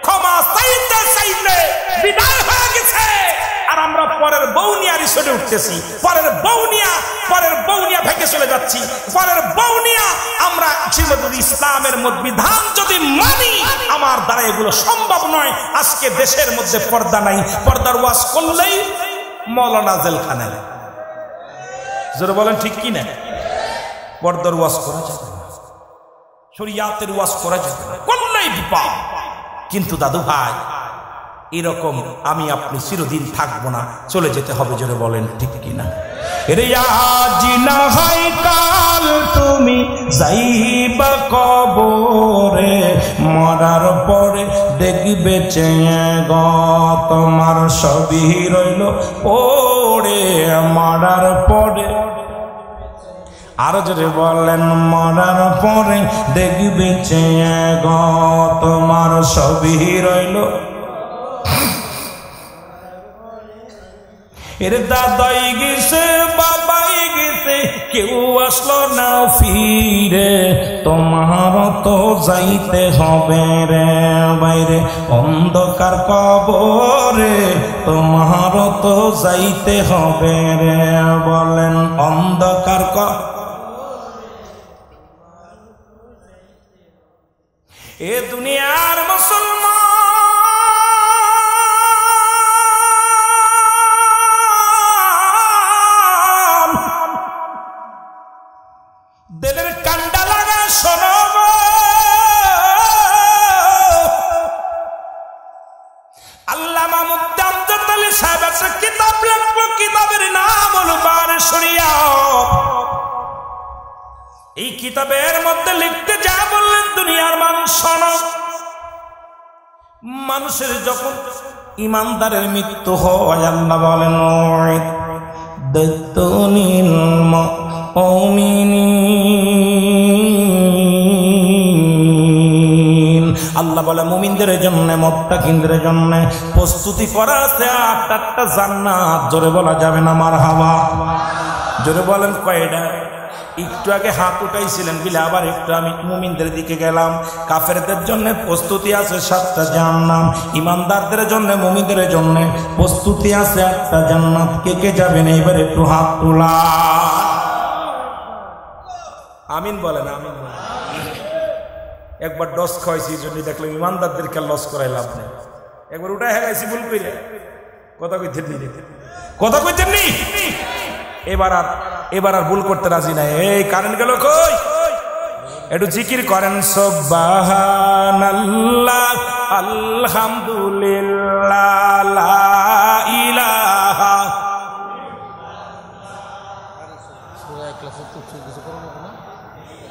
ক্ষমা চাইতে চাইতে বিদায় হয়ে গেছে। আর আমরা পরের বউনিয়া রিসোর্টে উঠতেছি, পরের বউনিয়া ভেঙে চলে যাচ্ছি, পরের বউনিয়া আমরা ইসলামের বিধান যদি মানি, আমার দ্বারা এগুলো সম্ভব নয়। আজকে দেশের মধ্যে পর্দা নাই, পর্দার ওয়াজ করলেই মৌলানা জেলখানায়। জোরে বলেন ঠিক কি না? পর্দার ওয়াজ করা যাবে না, শরিয়াতের ওয়াজ করা যাবে না, করলেই বিপদ। কিন্তু দাদু ভাই, এরকম আমি আপনি চিরদিন থাকবো না, চলে যেতে হবে। জোরে বলেন ঠিক কিনা? রে আজ না হয় কাল তুমি যাইবা কবরে, মরার পরে দেখবে চেয়ে গো তোমার সবই রইল পড়ে। মরার পরে আরো জোরে বলেন, মরার পরে দেখবে চেয়ে গো তোমার সবই রইল। এর দাদাই গেছে, বাবাই গেছে, কেউ আসলো না ফিরে, তোমার তো যাইতে হবে রে বাইরে অন্ধকার কবরে, তোমার তো যাইতে হবে রে। বলেন অন্ধকার এ দুনিয়ার মুসলমান দিলের কান্ডা লাগা শোনো, আল্লামা মুফতি আমজাদ আলী সাহেব একটা কিতাব লিখলো, কিতাবের নাম হলো বারে শরিয়াত। এই কিতাবের মধ্যে লিখতে যা বললেন, দুনিয়ার মানুষ শোনো, মানুষের যখন ইমানদারের মৃত্যু হয়, আল্লাহ বলেন দত্তনিল মুমিনিন, আল্লাহ বলে মুমিনদের জন্য, মুত্তাকিনদের জন্য প্রস্তুতি করা আছে 8টা জান্নাত। জোরে বলা যাবে না মারহাবা? জোরে বলেন কয়টা? একটু আগে হাত উঠাইছিলেন বিলে আবার একটু আমি মুমিনদের দিকে গেলাম। কাফেরদের জন্য প্রস্তুতি আছে 7টা জান্নাত, ইমানদারদের জন্য মুমিনদের জন্য প্রস্তুতি আছে 8টা জান্নাত। কে কে যাবেন এইবার একটু হাত তোলা? আমিন বলেন, আমিন বলেন। একবার ডস খাওয়াইছি, জন্য দেখলাম ইমানদারদেরকে লস করাই লাভ নেই। একবার উঠাই হেলাইছি ভুল করে, কথা কইতেন নি, কথা কইতেন নি। এবার আর ভুল করতে রাজি নাই। এই কারেন্ট গেল কই? একটু জিকির করেন সুবহানাল্লাহ, আলহামদুলিল্লাহ, লা ইলাহা।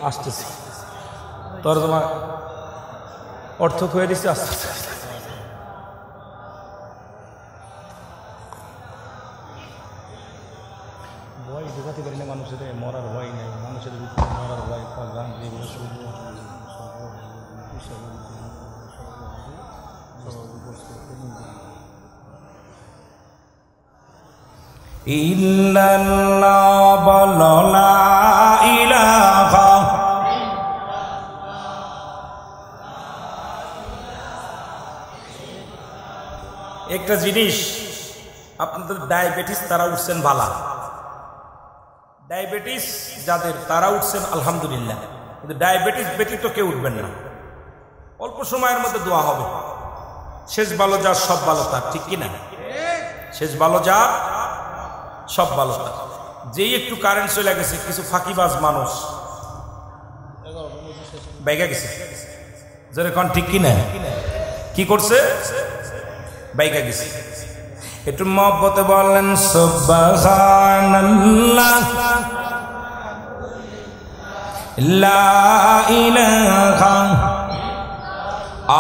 আসতেছি তোর তোমার অর্থ হয়ে দিচ্ছে, আস্তে আস্তে। ভয় ঢুকাতে পারি না মানুষের, মরার ভয় নেই মানুষের, মরার ভয় গান যেগুলো ইল্লাল্লাহ বলো লা ইলাহা। একটা জিনিস, আপনাদের ডায়াবেটিস তারা উঠছেন বালা, ডায়াবেটিস যাদের তারা উঠছেন আলহামদুলিল্লাহ, কিন্তু ডায়াবেটিস ব্যতীত কেউ উঠবেন না। অল্প সময়ের মধ্যে দোয়া হবে, শেষ ভালো যার সব ভালো তার, ঠিক কিনা? শেষ ভালো যার সব ভালো তার। যেই একটু কারেন্ট চলে গেছে, কিছু ফাঁকিবাজ মানুষ বাইগা গেছে, যেরকম ঠিক কিনা? কি করছে? বাইগা গেছে। একটু মহব্বতে বলেন সুবহানাল্লাহ, লা ইলাহা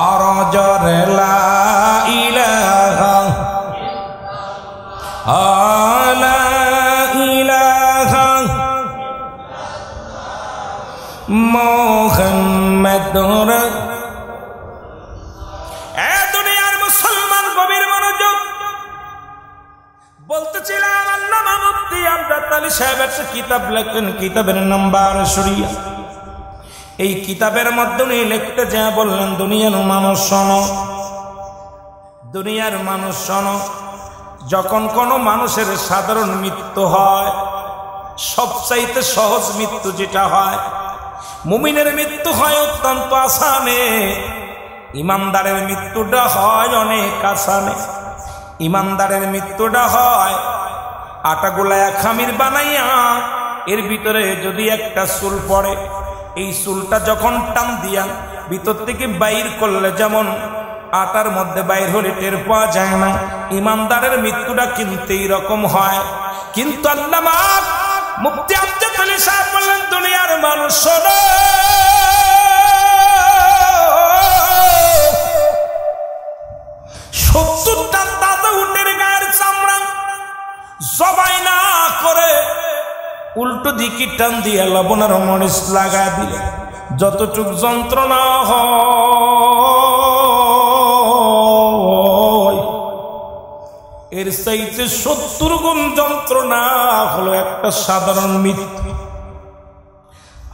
আর জোরে লা ইলাহা লা ইলাহা মুহাম্মাদুর দুনিয়ার মুসলমান গভীর মনোযোগ। বলতেছিলাম আল্লামা মুফতি আমজাদ আলী সাহেব একটা কিতাব লেখেন, কিতাবের নাম বারে শরিয়া। এই কিতাবের মধ্যে উনি লিখতে যা বললেন, দুনিয়ার মানুষ শোনো, দুনিয়ার মানুষ শোনো, যখন কোনো মানুষের সাধারণ মৃত্যু হয়, সবচাইতে সহজ মৃত্যু যেটা হয়, মুমিনের মৃত্যু হয় অত্যন্ত আসানে, ইমানদারের মৃত্যুটা হয় অনেক আসানে। ইমানদারের মৃত্যুটা হয় আটা গোলায়া খামির বানাইয়া এর ভিতরে যদি একটা চুল পড়ে, এই চুলটা যখন টান দিয়া ভিতর থেকে বাইর করলে যেমন আটার মধ্যে বাইর হলে টের পাওয়া যায় না, ইমানদারের মৃত্যুটা কিন্তু এইরকম হয়। কিন্তু আল্লামা মুফতি আমজাদ আলী সাহেব বললেন, দুনিয়ার মানুষ শোনো, 70টা তাজা উটের গায়ের চামড়া জবাই না করে উল্টো দিকে টান দিয়ে লবণ আর মরিচ লাগা দিলে যতটুক যন্ত্রণা হয়, এর চাইতে 70 গুণ যন্ত্রণা হলো একটা সাধারণ মৃত্যু।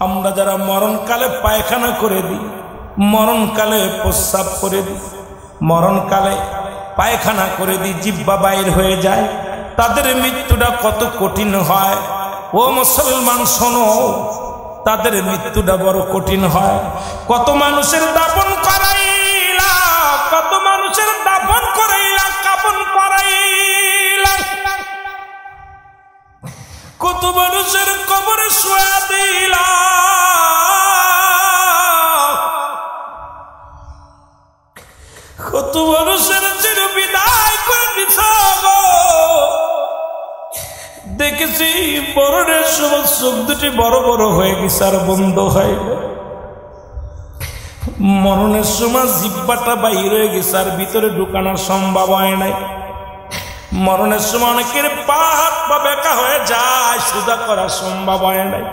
আমরা যারা মরণকালে পায়খানা করে দিই, মরণকালে প্রস্রাব করে দিই, মরণকালে পায়খানা করে দিই, জিহ্বা বাইর হয়ে যায়, তাদের মৃত্যুটা কত কঠিন হয়। ও মুসলমান শোনো, তাদের মৃত্যুটা বড় কঠিন হয়। কত মানুষের দাফন করাইলা, কত মানুষের দাফন করাইলা, কাফন করাইলা, কত মানুষের কবরে শোয়া দিলা, কত মানুষের চির বিদায় করে দিছ। দেখেছি মরণের সময় চোখ দুটি বড় বড় হয়ে গেছে আর বন্ধ হয়, মরণের সময় জিহ্বাটা বাইর হয়ে গেছে আর ভিতরে ঢুকানোর সম্ভব হয় নাই। মরণের সময় অনেকের পা হাত পা বেঁকা হয়ে যায়, সোজা করা সম্ভব হয় নাই।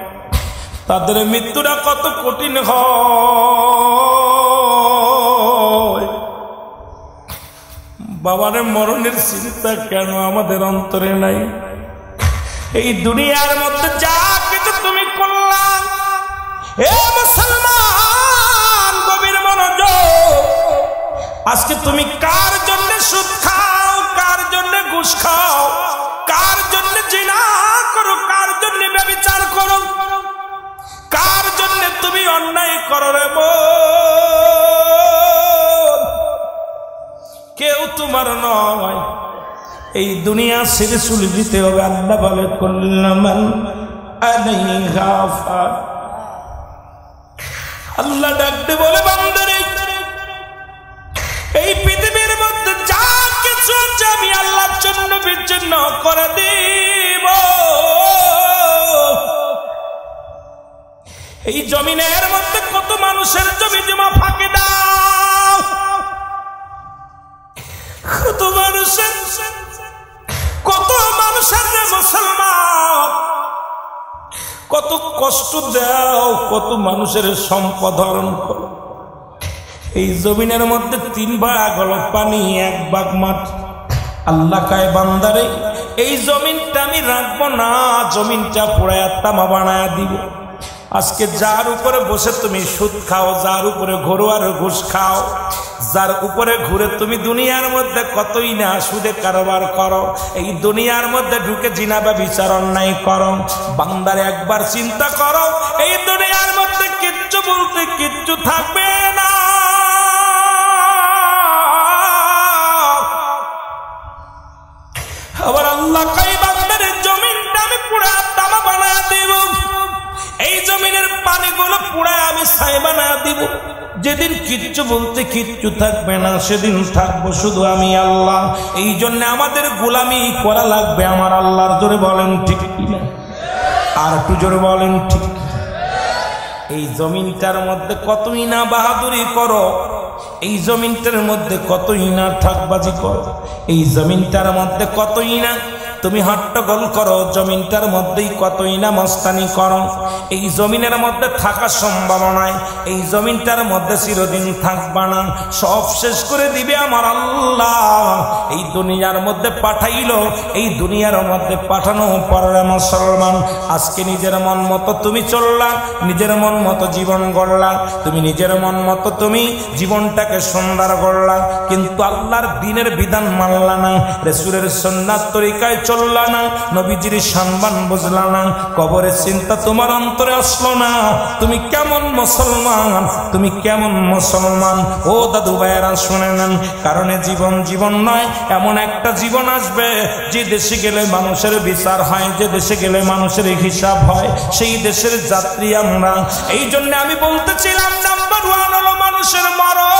তাদের মৃত্যুটা কত কঠিন হয়। বাবারে মরণের চিন্তা কেন আমাদের অন্তরে নাই? এই দুনিয়ার মধ্যে যা কিছু তুমি করলাম, এ মুসলমান গভীর মনোযোগ, আজকে তুমি কার জন্য সুদ খাও, কার জন্য ঘুষ খাও, কার জন্য জিনা করো, কার জন্য ব্যভিচার করো, কার জন্য তুমি অন্যায় করো রে বোন, কেউ তোমার নয়। এই দুনিয়া ছেড়ে চলে যেতে হবে। আল্লাহ বলে কুল্লুমান আলাইহা ফান, আল্লাহ ডাকতে বলে বান্দারে, এই পৃথিবীর মধ্যে যা কিছু আছে আমি আল্লাহর জন্য বিচ্ছিন্ন করে দিব। এই জমিনের মধ্যে কত মানুষের জমি জমা ফাঁকি দাও, কত মানুষের মুসলমান কত কষ্ট দাও, কত মানুষের সম্পদ হরণ করো। এই জমিনের মধ্যে 3 ভাগ হলো পানি, 1 ভাগ মাটি। আল্লাহ কায় বান্দারে, এই জমিনটা আমি রাখবো না, জমিনটা পোড়ায়া তামা বানায়া দিব। আজকে যার উপরে বসে তুমি সুদ খাও, যার উপরে ঘরোয়ার ঘুষ খাও, যার উপরে ঘুরে তুমি দুনিয়ার মধ্যে কতই না সুদে কারবার করো, এই দুনিয়ার মধ্যে ঢুকে জিনা ব্যভিচার অন্যায় করো, বান্দারে একবার চিন্তা করো, এই দুনিয়ার মধ্যে কিচ্ছু বলতে কিচ্ছু থাকবে না। আবার আল্লাহ কই বান্দারে, জমিনটা আমি পুরা তামা বানায়া দিব, এই জমিনের পানিগুলো পুরায় আমি ছাই বানায়া দিব। যেদিন কিচ্ছু বলতে কিচ্ছু থাকবে না, সেদিন থাকবো শুধু আমি আল্লাহ। এই জন্য আমাদের গোলামি করা লাগবে আমার আল্লাহর। জোরে বলেন ঠিক কিনা? আর একটু জোরে বলেন ঠিক। এই জমিনটার মধ্যে কতই না বাহাদুরি করো, এই জমিনটার মধ্যে কতই না ঠাকবাজি করো, এই জমিনটার মধ্যে কতই না তুমি হট্টগোল করো, জমিনটার মধ্যেই কতই না মস্তানি করো, এই জমিনের মধ্যে থাকা সম্ভব নয়, এই জমিনটার মধ্যে চিরদিন থাকবা না, সব শেষ করে দিবে আমার আল্লাহ। এই দুনিয়ার মধ্যে পাঠাইলো, এই দুনিয়ার মধ্যে পাঠানো পরে মুসলমান আজকে নিজের মন মতো তুমি চললা, নিজের মন মতো জীবন গড়লা, তুমি নিজের মন মতো তুমি জীবনটাকে সুন্দর গড়লা, কিন্তু আল্লাহর দ্বীনের বিধান মানলা না, রাসূলের সুন্নাত তরিকায় চললা না, নবীজির সম্মান বুঝলা না, কবরের চিন্তা তোমার অন্তরে আসলো না। তুমি কেমন মুসলমান, তুমি কেমন মুসলমান? ও দাদু ভাইয়েরা শুনে নেন, কারণে জীবন জীবন নয়, এমন একটা জীবন আসবে যে দেশে গেলে মানুষের বিচার হয়, যে দেশে গেলে মানুষের হিসাব হয়, সেই দেশের যাত্রী আমরা। এই জন্য আমি বলতেছিলাম নাম্বার 1 হলো মানুষের মরণ,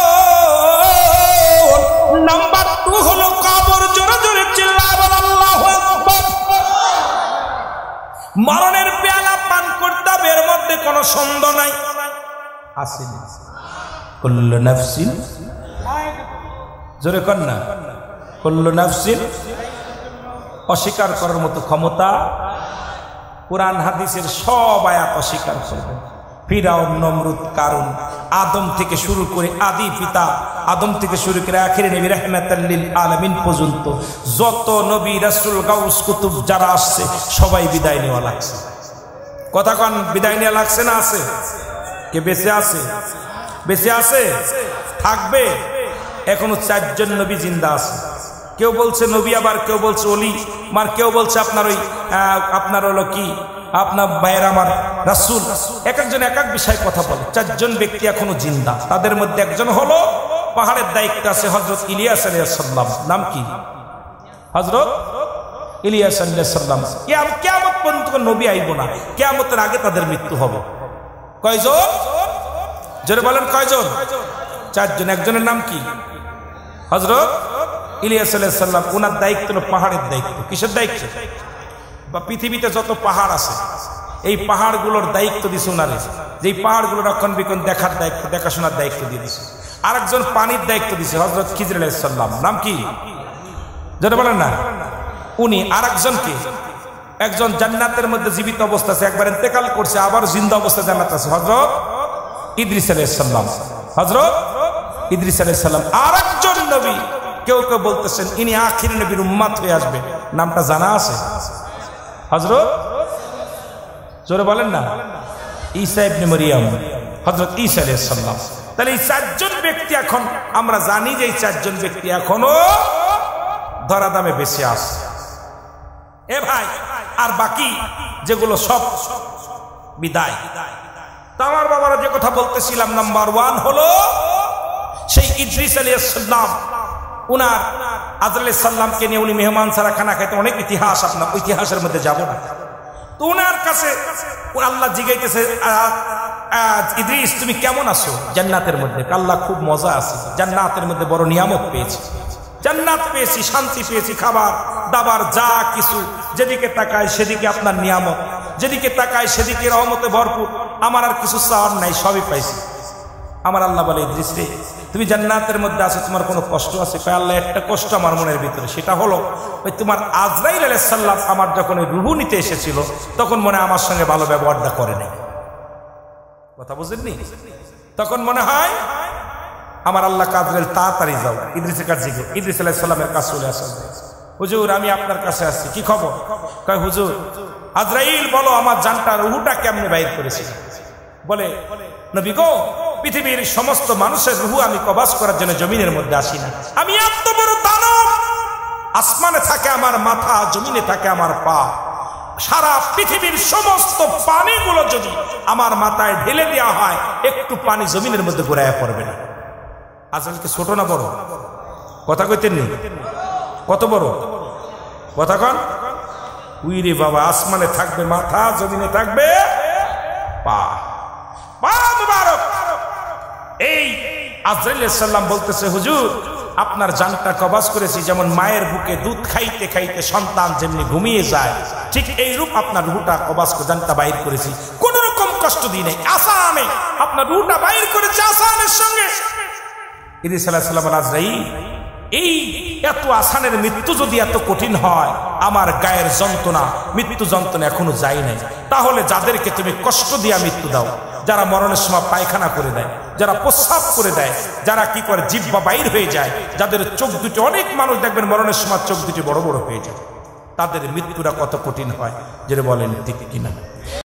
নাম্বার 2 হলো কবর। জোরে জোরে চিল্লাবেন আল্লাহু আকবার। মরণের পেয়ালা পান করতে হবে, এর মধ্যে কোনো সন্দেহ নাই। আসেন কুল্লু নাফসিন, জোরে কর না, কুল্লু নাফসিন, অস্বীকার করার মতো ক্ষমতা কোরআন হাদিসের সব আয়াত অস্বীকার করবে। ফিরাউন, নমরুদ, কারুন, আদম থেকে শুরু করে আদি পিতা আদম থেকে শুরু করে আখিরে নবী রাহমাতাল লিল আলামিন পর্যন্ত যত নবী রাসূল গাউস কুতুব যারা আসছে সবাই বিদায় নেওয়া লাগছে। কথা কন, বিদায় নেওয়া লাগছে না? আছে কে বেঁচে আছে? বেঁচে আছে, থাকবে। এখনো 4 জন নবী জিন্দা আছে। কেউ বলছে নবী, আবার কেউ বলছে ওলি, আর কেউ বলছে আপনার ওই আপনার হলো কি আপনার ভাইয়ের আমার রাসূল। এক একজন এক এক বিষয়ে কথা বলে। 4 জন ব্যক্তি এখনো জিন্দা। তাদের মধ্যে একজন হলো পাহাড়ের দায়িত্ব আছে হযরত ইলিয়াস আলাইহিস সালাম। নাম কি? হযরত ইলিয়াস আলাইহিস সালাম। কিয়ামত পর্যন্ত নবী আইব না, কিয়ামতের আগে তাদের মৃত্যু হবে। কয়জন? জোরে বলেন কয়জন? 4 জন। একজনের নাম কি? হযরত ইলিয়াস আলাইহিস সালাম। ওনার দায়িত্ব হলো পাহাড়ের দায়িত্ব। কিসের দায়িত্ব? বা পৃথিবীতে যত পাহাড় আছে এই পাহাড়গুলোর দায়িত্ব দিছে ওনারে, যে পাহাড়গুলো রক্ষণাবেক্ষণ দেখার দায়িত্ব, দেখাশোনার দায়িত্ব দিয়ে দিছে। আরেকজন পানির দায়িত্ব দিছে হযরত খিজর আলাইহিস সালাম। নাম কি? যেটা বলেন না উনি। আরেকজনকে, একজন জান্নাতের মধ্যে জীবিত অবস্থা আছে, একবার ইন্তেকাল করছে, আবার জিন্দা অবস্থা জান্নাত আছে, হযরত ইদ্রিস আলাইহিস সালাম। হযরত ইদ্রিস আলাইহিস সালাম। আরেকজন নবী, কেউ কেউ বলতেছেন ইনি আখির নবীর উম্মত হয়ে আসবে, নামটা জানা আছে? হযরত, জোরে বলেন না, ঈসা ইবনে মারইয়াম, হযরত ঈসা আলাইহিস সালাম। তাহলে এই 4 জন ব্যক্তি এখন আমরা জানি যে এই 4 জন ব্যক্তি এখনো ধরাধামে বেঁচে আছে। এ ভাই, আর বাকি যেগুলো সব বিদায়। তা আমার বাবারা যে কথা বলতেছিলাম, নাম্বার 1 হলো সেই ইদ্রিস আলাইহিস সালাম। উনার আজরাইল আলাইহিস সালামকে নিয়ে উনি মেহমান ছাড়া খানা খাইতে, অনেক ইতিহাস, আপনার ইতিহাসের মধ্যে যাব না। তো উনার কাছে আল্লাহ জিজ্ঞাসা, ইদ্রিস তুমি কেমন আছো জান্নাতের মধ্যে? আল্লাহ খুব মজা আছে, জান্নাতের মধ্যে বড় নিয়ামত পেয়েছি, জান্নাত পেয়েছি, শান্তি পেয়েছি, খাবার দাবার যা কিছু, যেদিকে তাকায় সেদিকে আপনার নিয়ামত, যেদিকে তাকায় সেদিকে রহমতে ভরপুর, আমার আর কিছু চাওয়ার নাই, সবই পাইছি। আমার আল্লাহ বলে, ইদ্রিস রে তুমি জান্নাতের মধ্যে আছো, তোমার কোনো কষ্ট আছে? কয় আল্লাহ একটা কষ্ট আমার মনের ভিতরে, সেটা হলো ওই তোমার আজরাইল আলাইহিস সালাম আমার যখন ওই রূহ নিতে এসেছিল তখন মনে হয় আমার সঙ্গে ভালো ব্যবহারটা করে নাই। কথা বুঝেননি? তখন মনে হয় আমার আল্লাহ আজরাইল তাড়াতাড়ি যাও, ইদ্রিসের কাছে গিয়ে ইদ্রিস আলাইহিস সালামের কাছে চলে আসেন। হুজুর আমি আপনার কাছে আসছি, কি খবর? কয় হুজুর আজরাইল বলো আমার জানটা রূহটা কেমনে বাইর করেছে? বলে নবী গো, পৃথিবীর সমস্ত মানুষের রূহ আমি কবজ করার জন্য জমিনের মধ্যে আসি না। আমি এত বড় দানব, আসমানে থাকে আমার মাথা, জমিনে থাকে আমার পা, সারা পৃথিবীর সমস্ত পানিগুলো যদি আমার মাথায় ঢেলে দেওয়া হয় একটু পানি জমিনের মধ্যে ঘুরাইয়া পড়বে না। আজরাইলকে ছোট না বড়? কথা কইতেন নি? কত বড় কথা কন? উইরে বাবা, আসমানে থাকবে মাথা, জমিনে থাকবে পা, পা মুবারক। এই আজরাইল আলাইহিস সালাম বলতেছে, হুজুর আপনার জানটা কবজ করেছি, যেমন মায়ের বুকে দুধ খাইতে খাইতে সন্তান যেমনি ঘুমিয়ে যায়, ঠিক এই রূপ আপনার রূহটা কবজ করে জানটা বাইর করেছি। কোন রকম কষ্ট দিই নাই, আসানে আপনার রুটা বাইর করেছে আসানের সঙ্গে। ইদ্রিস আলাইহিস সালাম আজরাইল, এই এত আসানের মৃত্যু যদি এত কঠিন হয়, আমার গায়ের যন্ত্রণা, মৃত্যু যন্ত্রণা এখনো যায় নাই, তাহলে যাদেরকে তুমি কষ্ট দিয়া মৃত্যু দাও, যারা মরণের সময় পায়খানা করে দেয়, যারা প্রস্রাব করে দেয়, যারা কি করে জিহ্বা বাইর হয়ে যায়, যাদের চোখ দুটি, অনেক মানুষ দেখবেন মরণের সময় চোখ দুটি বড় বড় হয়ে যায়, তাদের মৃত্যুটা কত কঠিন হয়, যেটা বলেন ঠিক কিনা?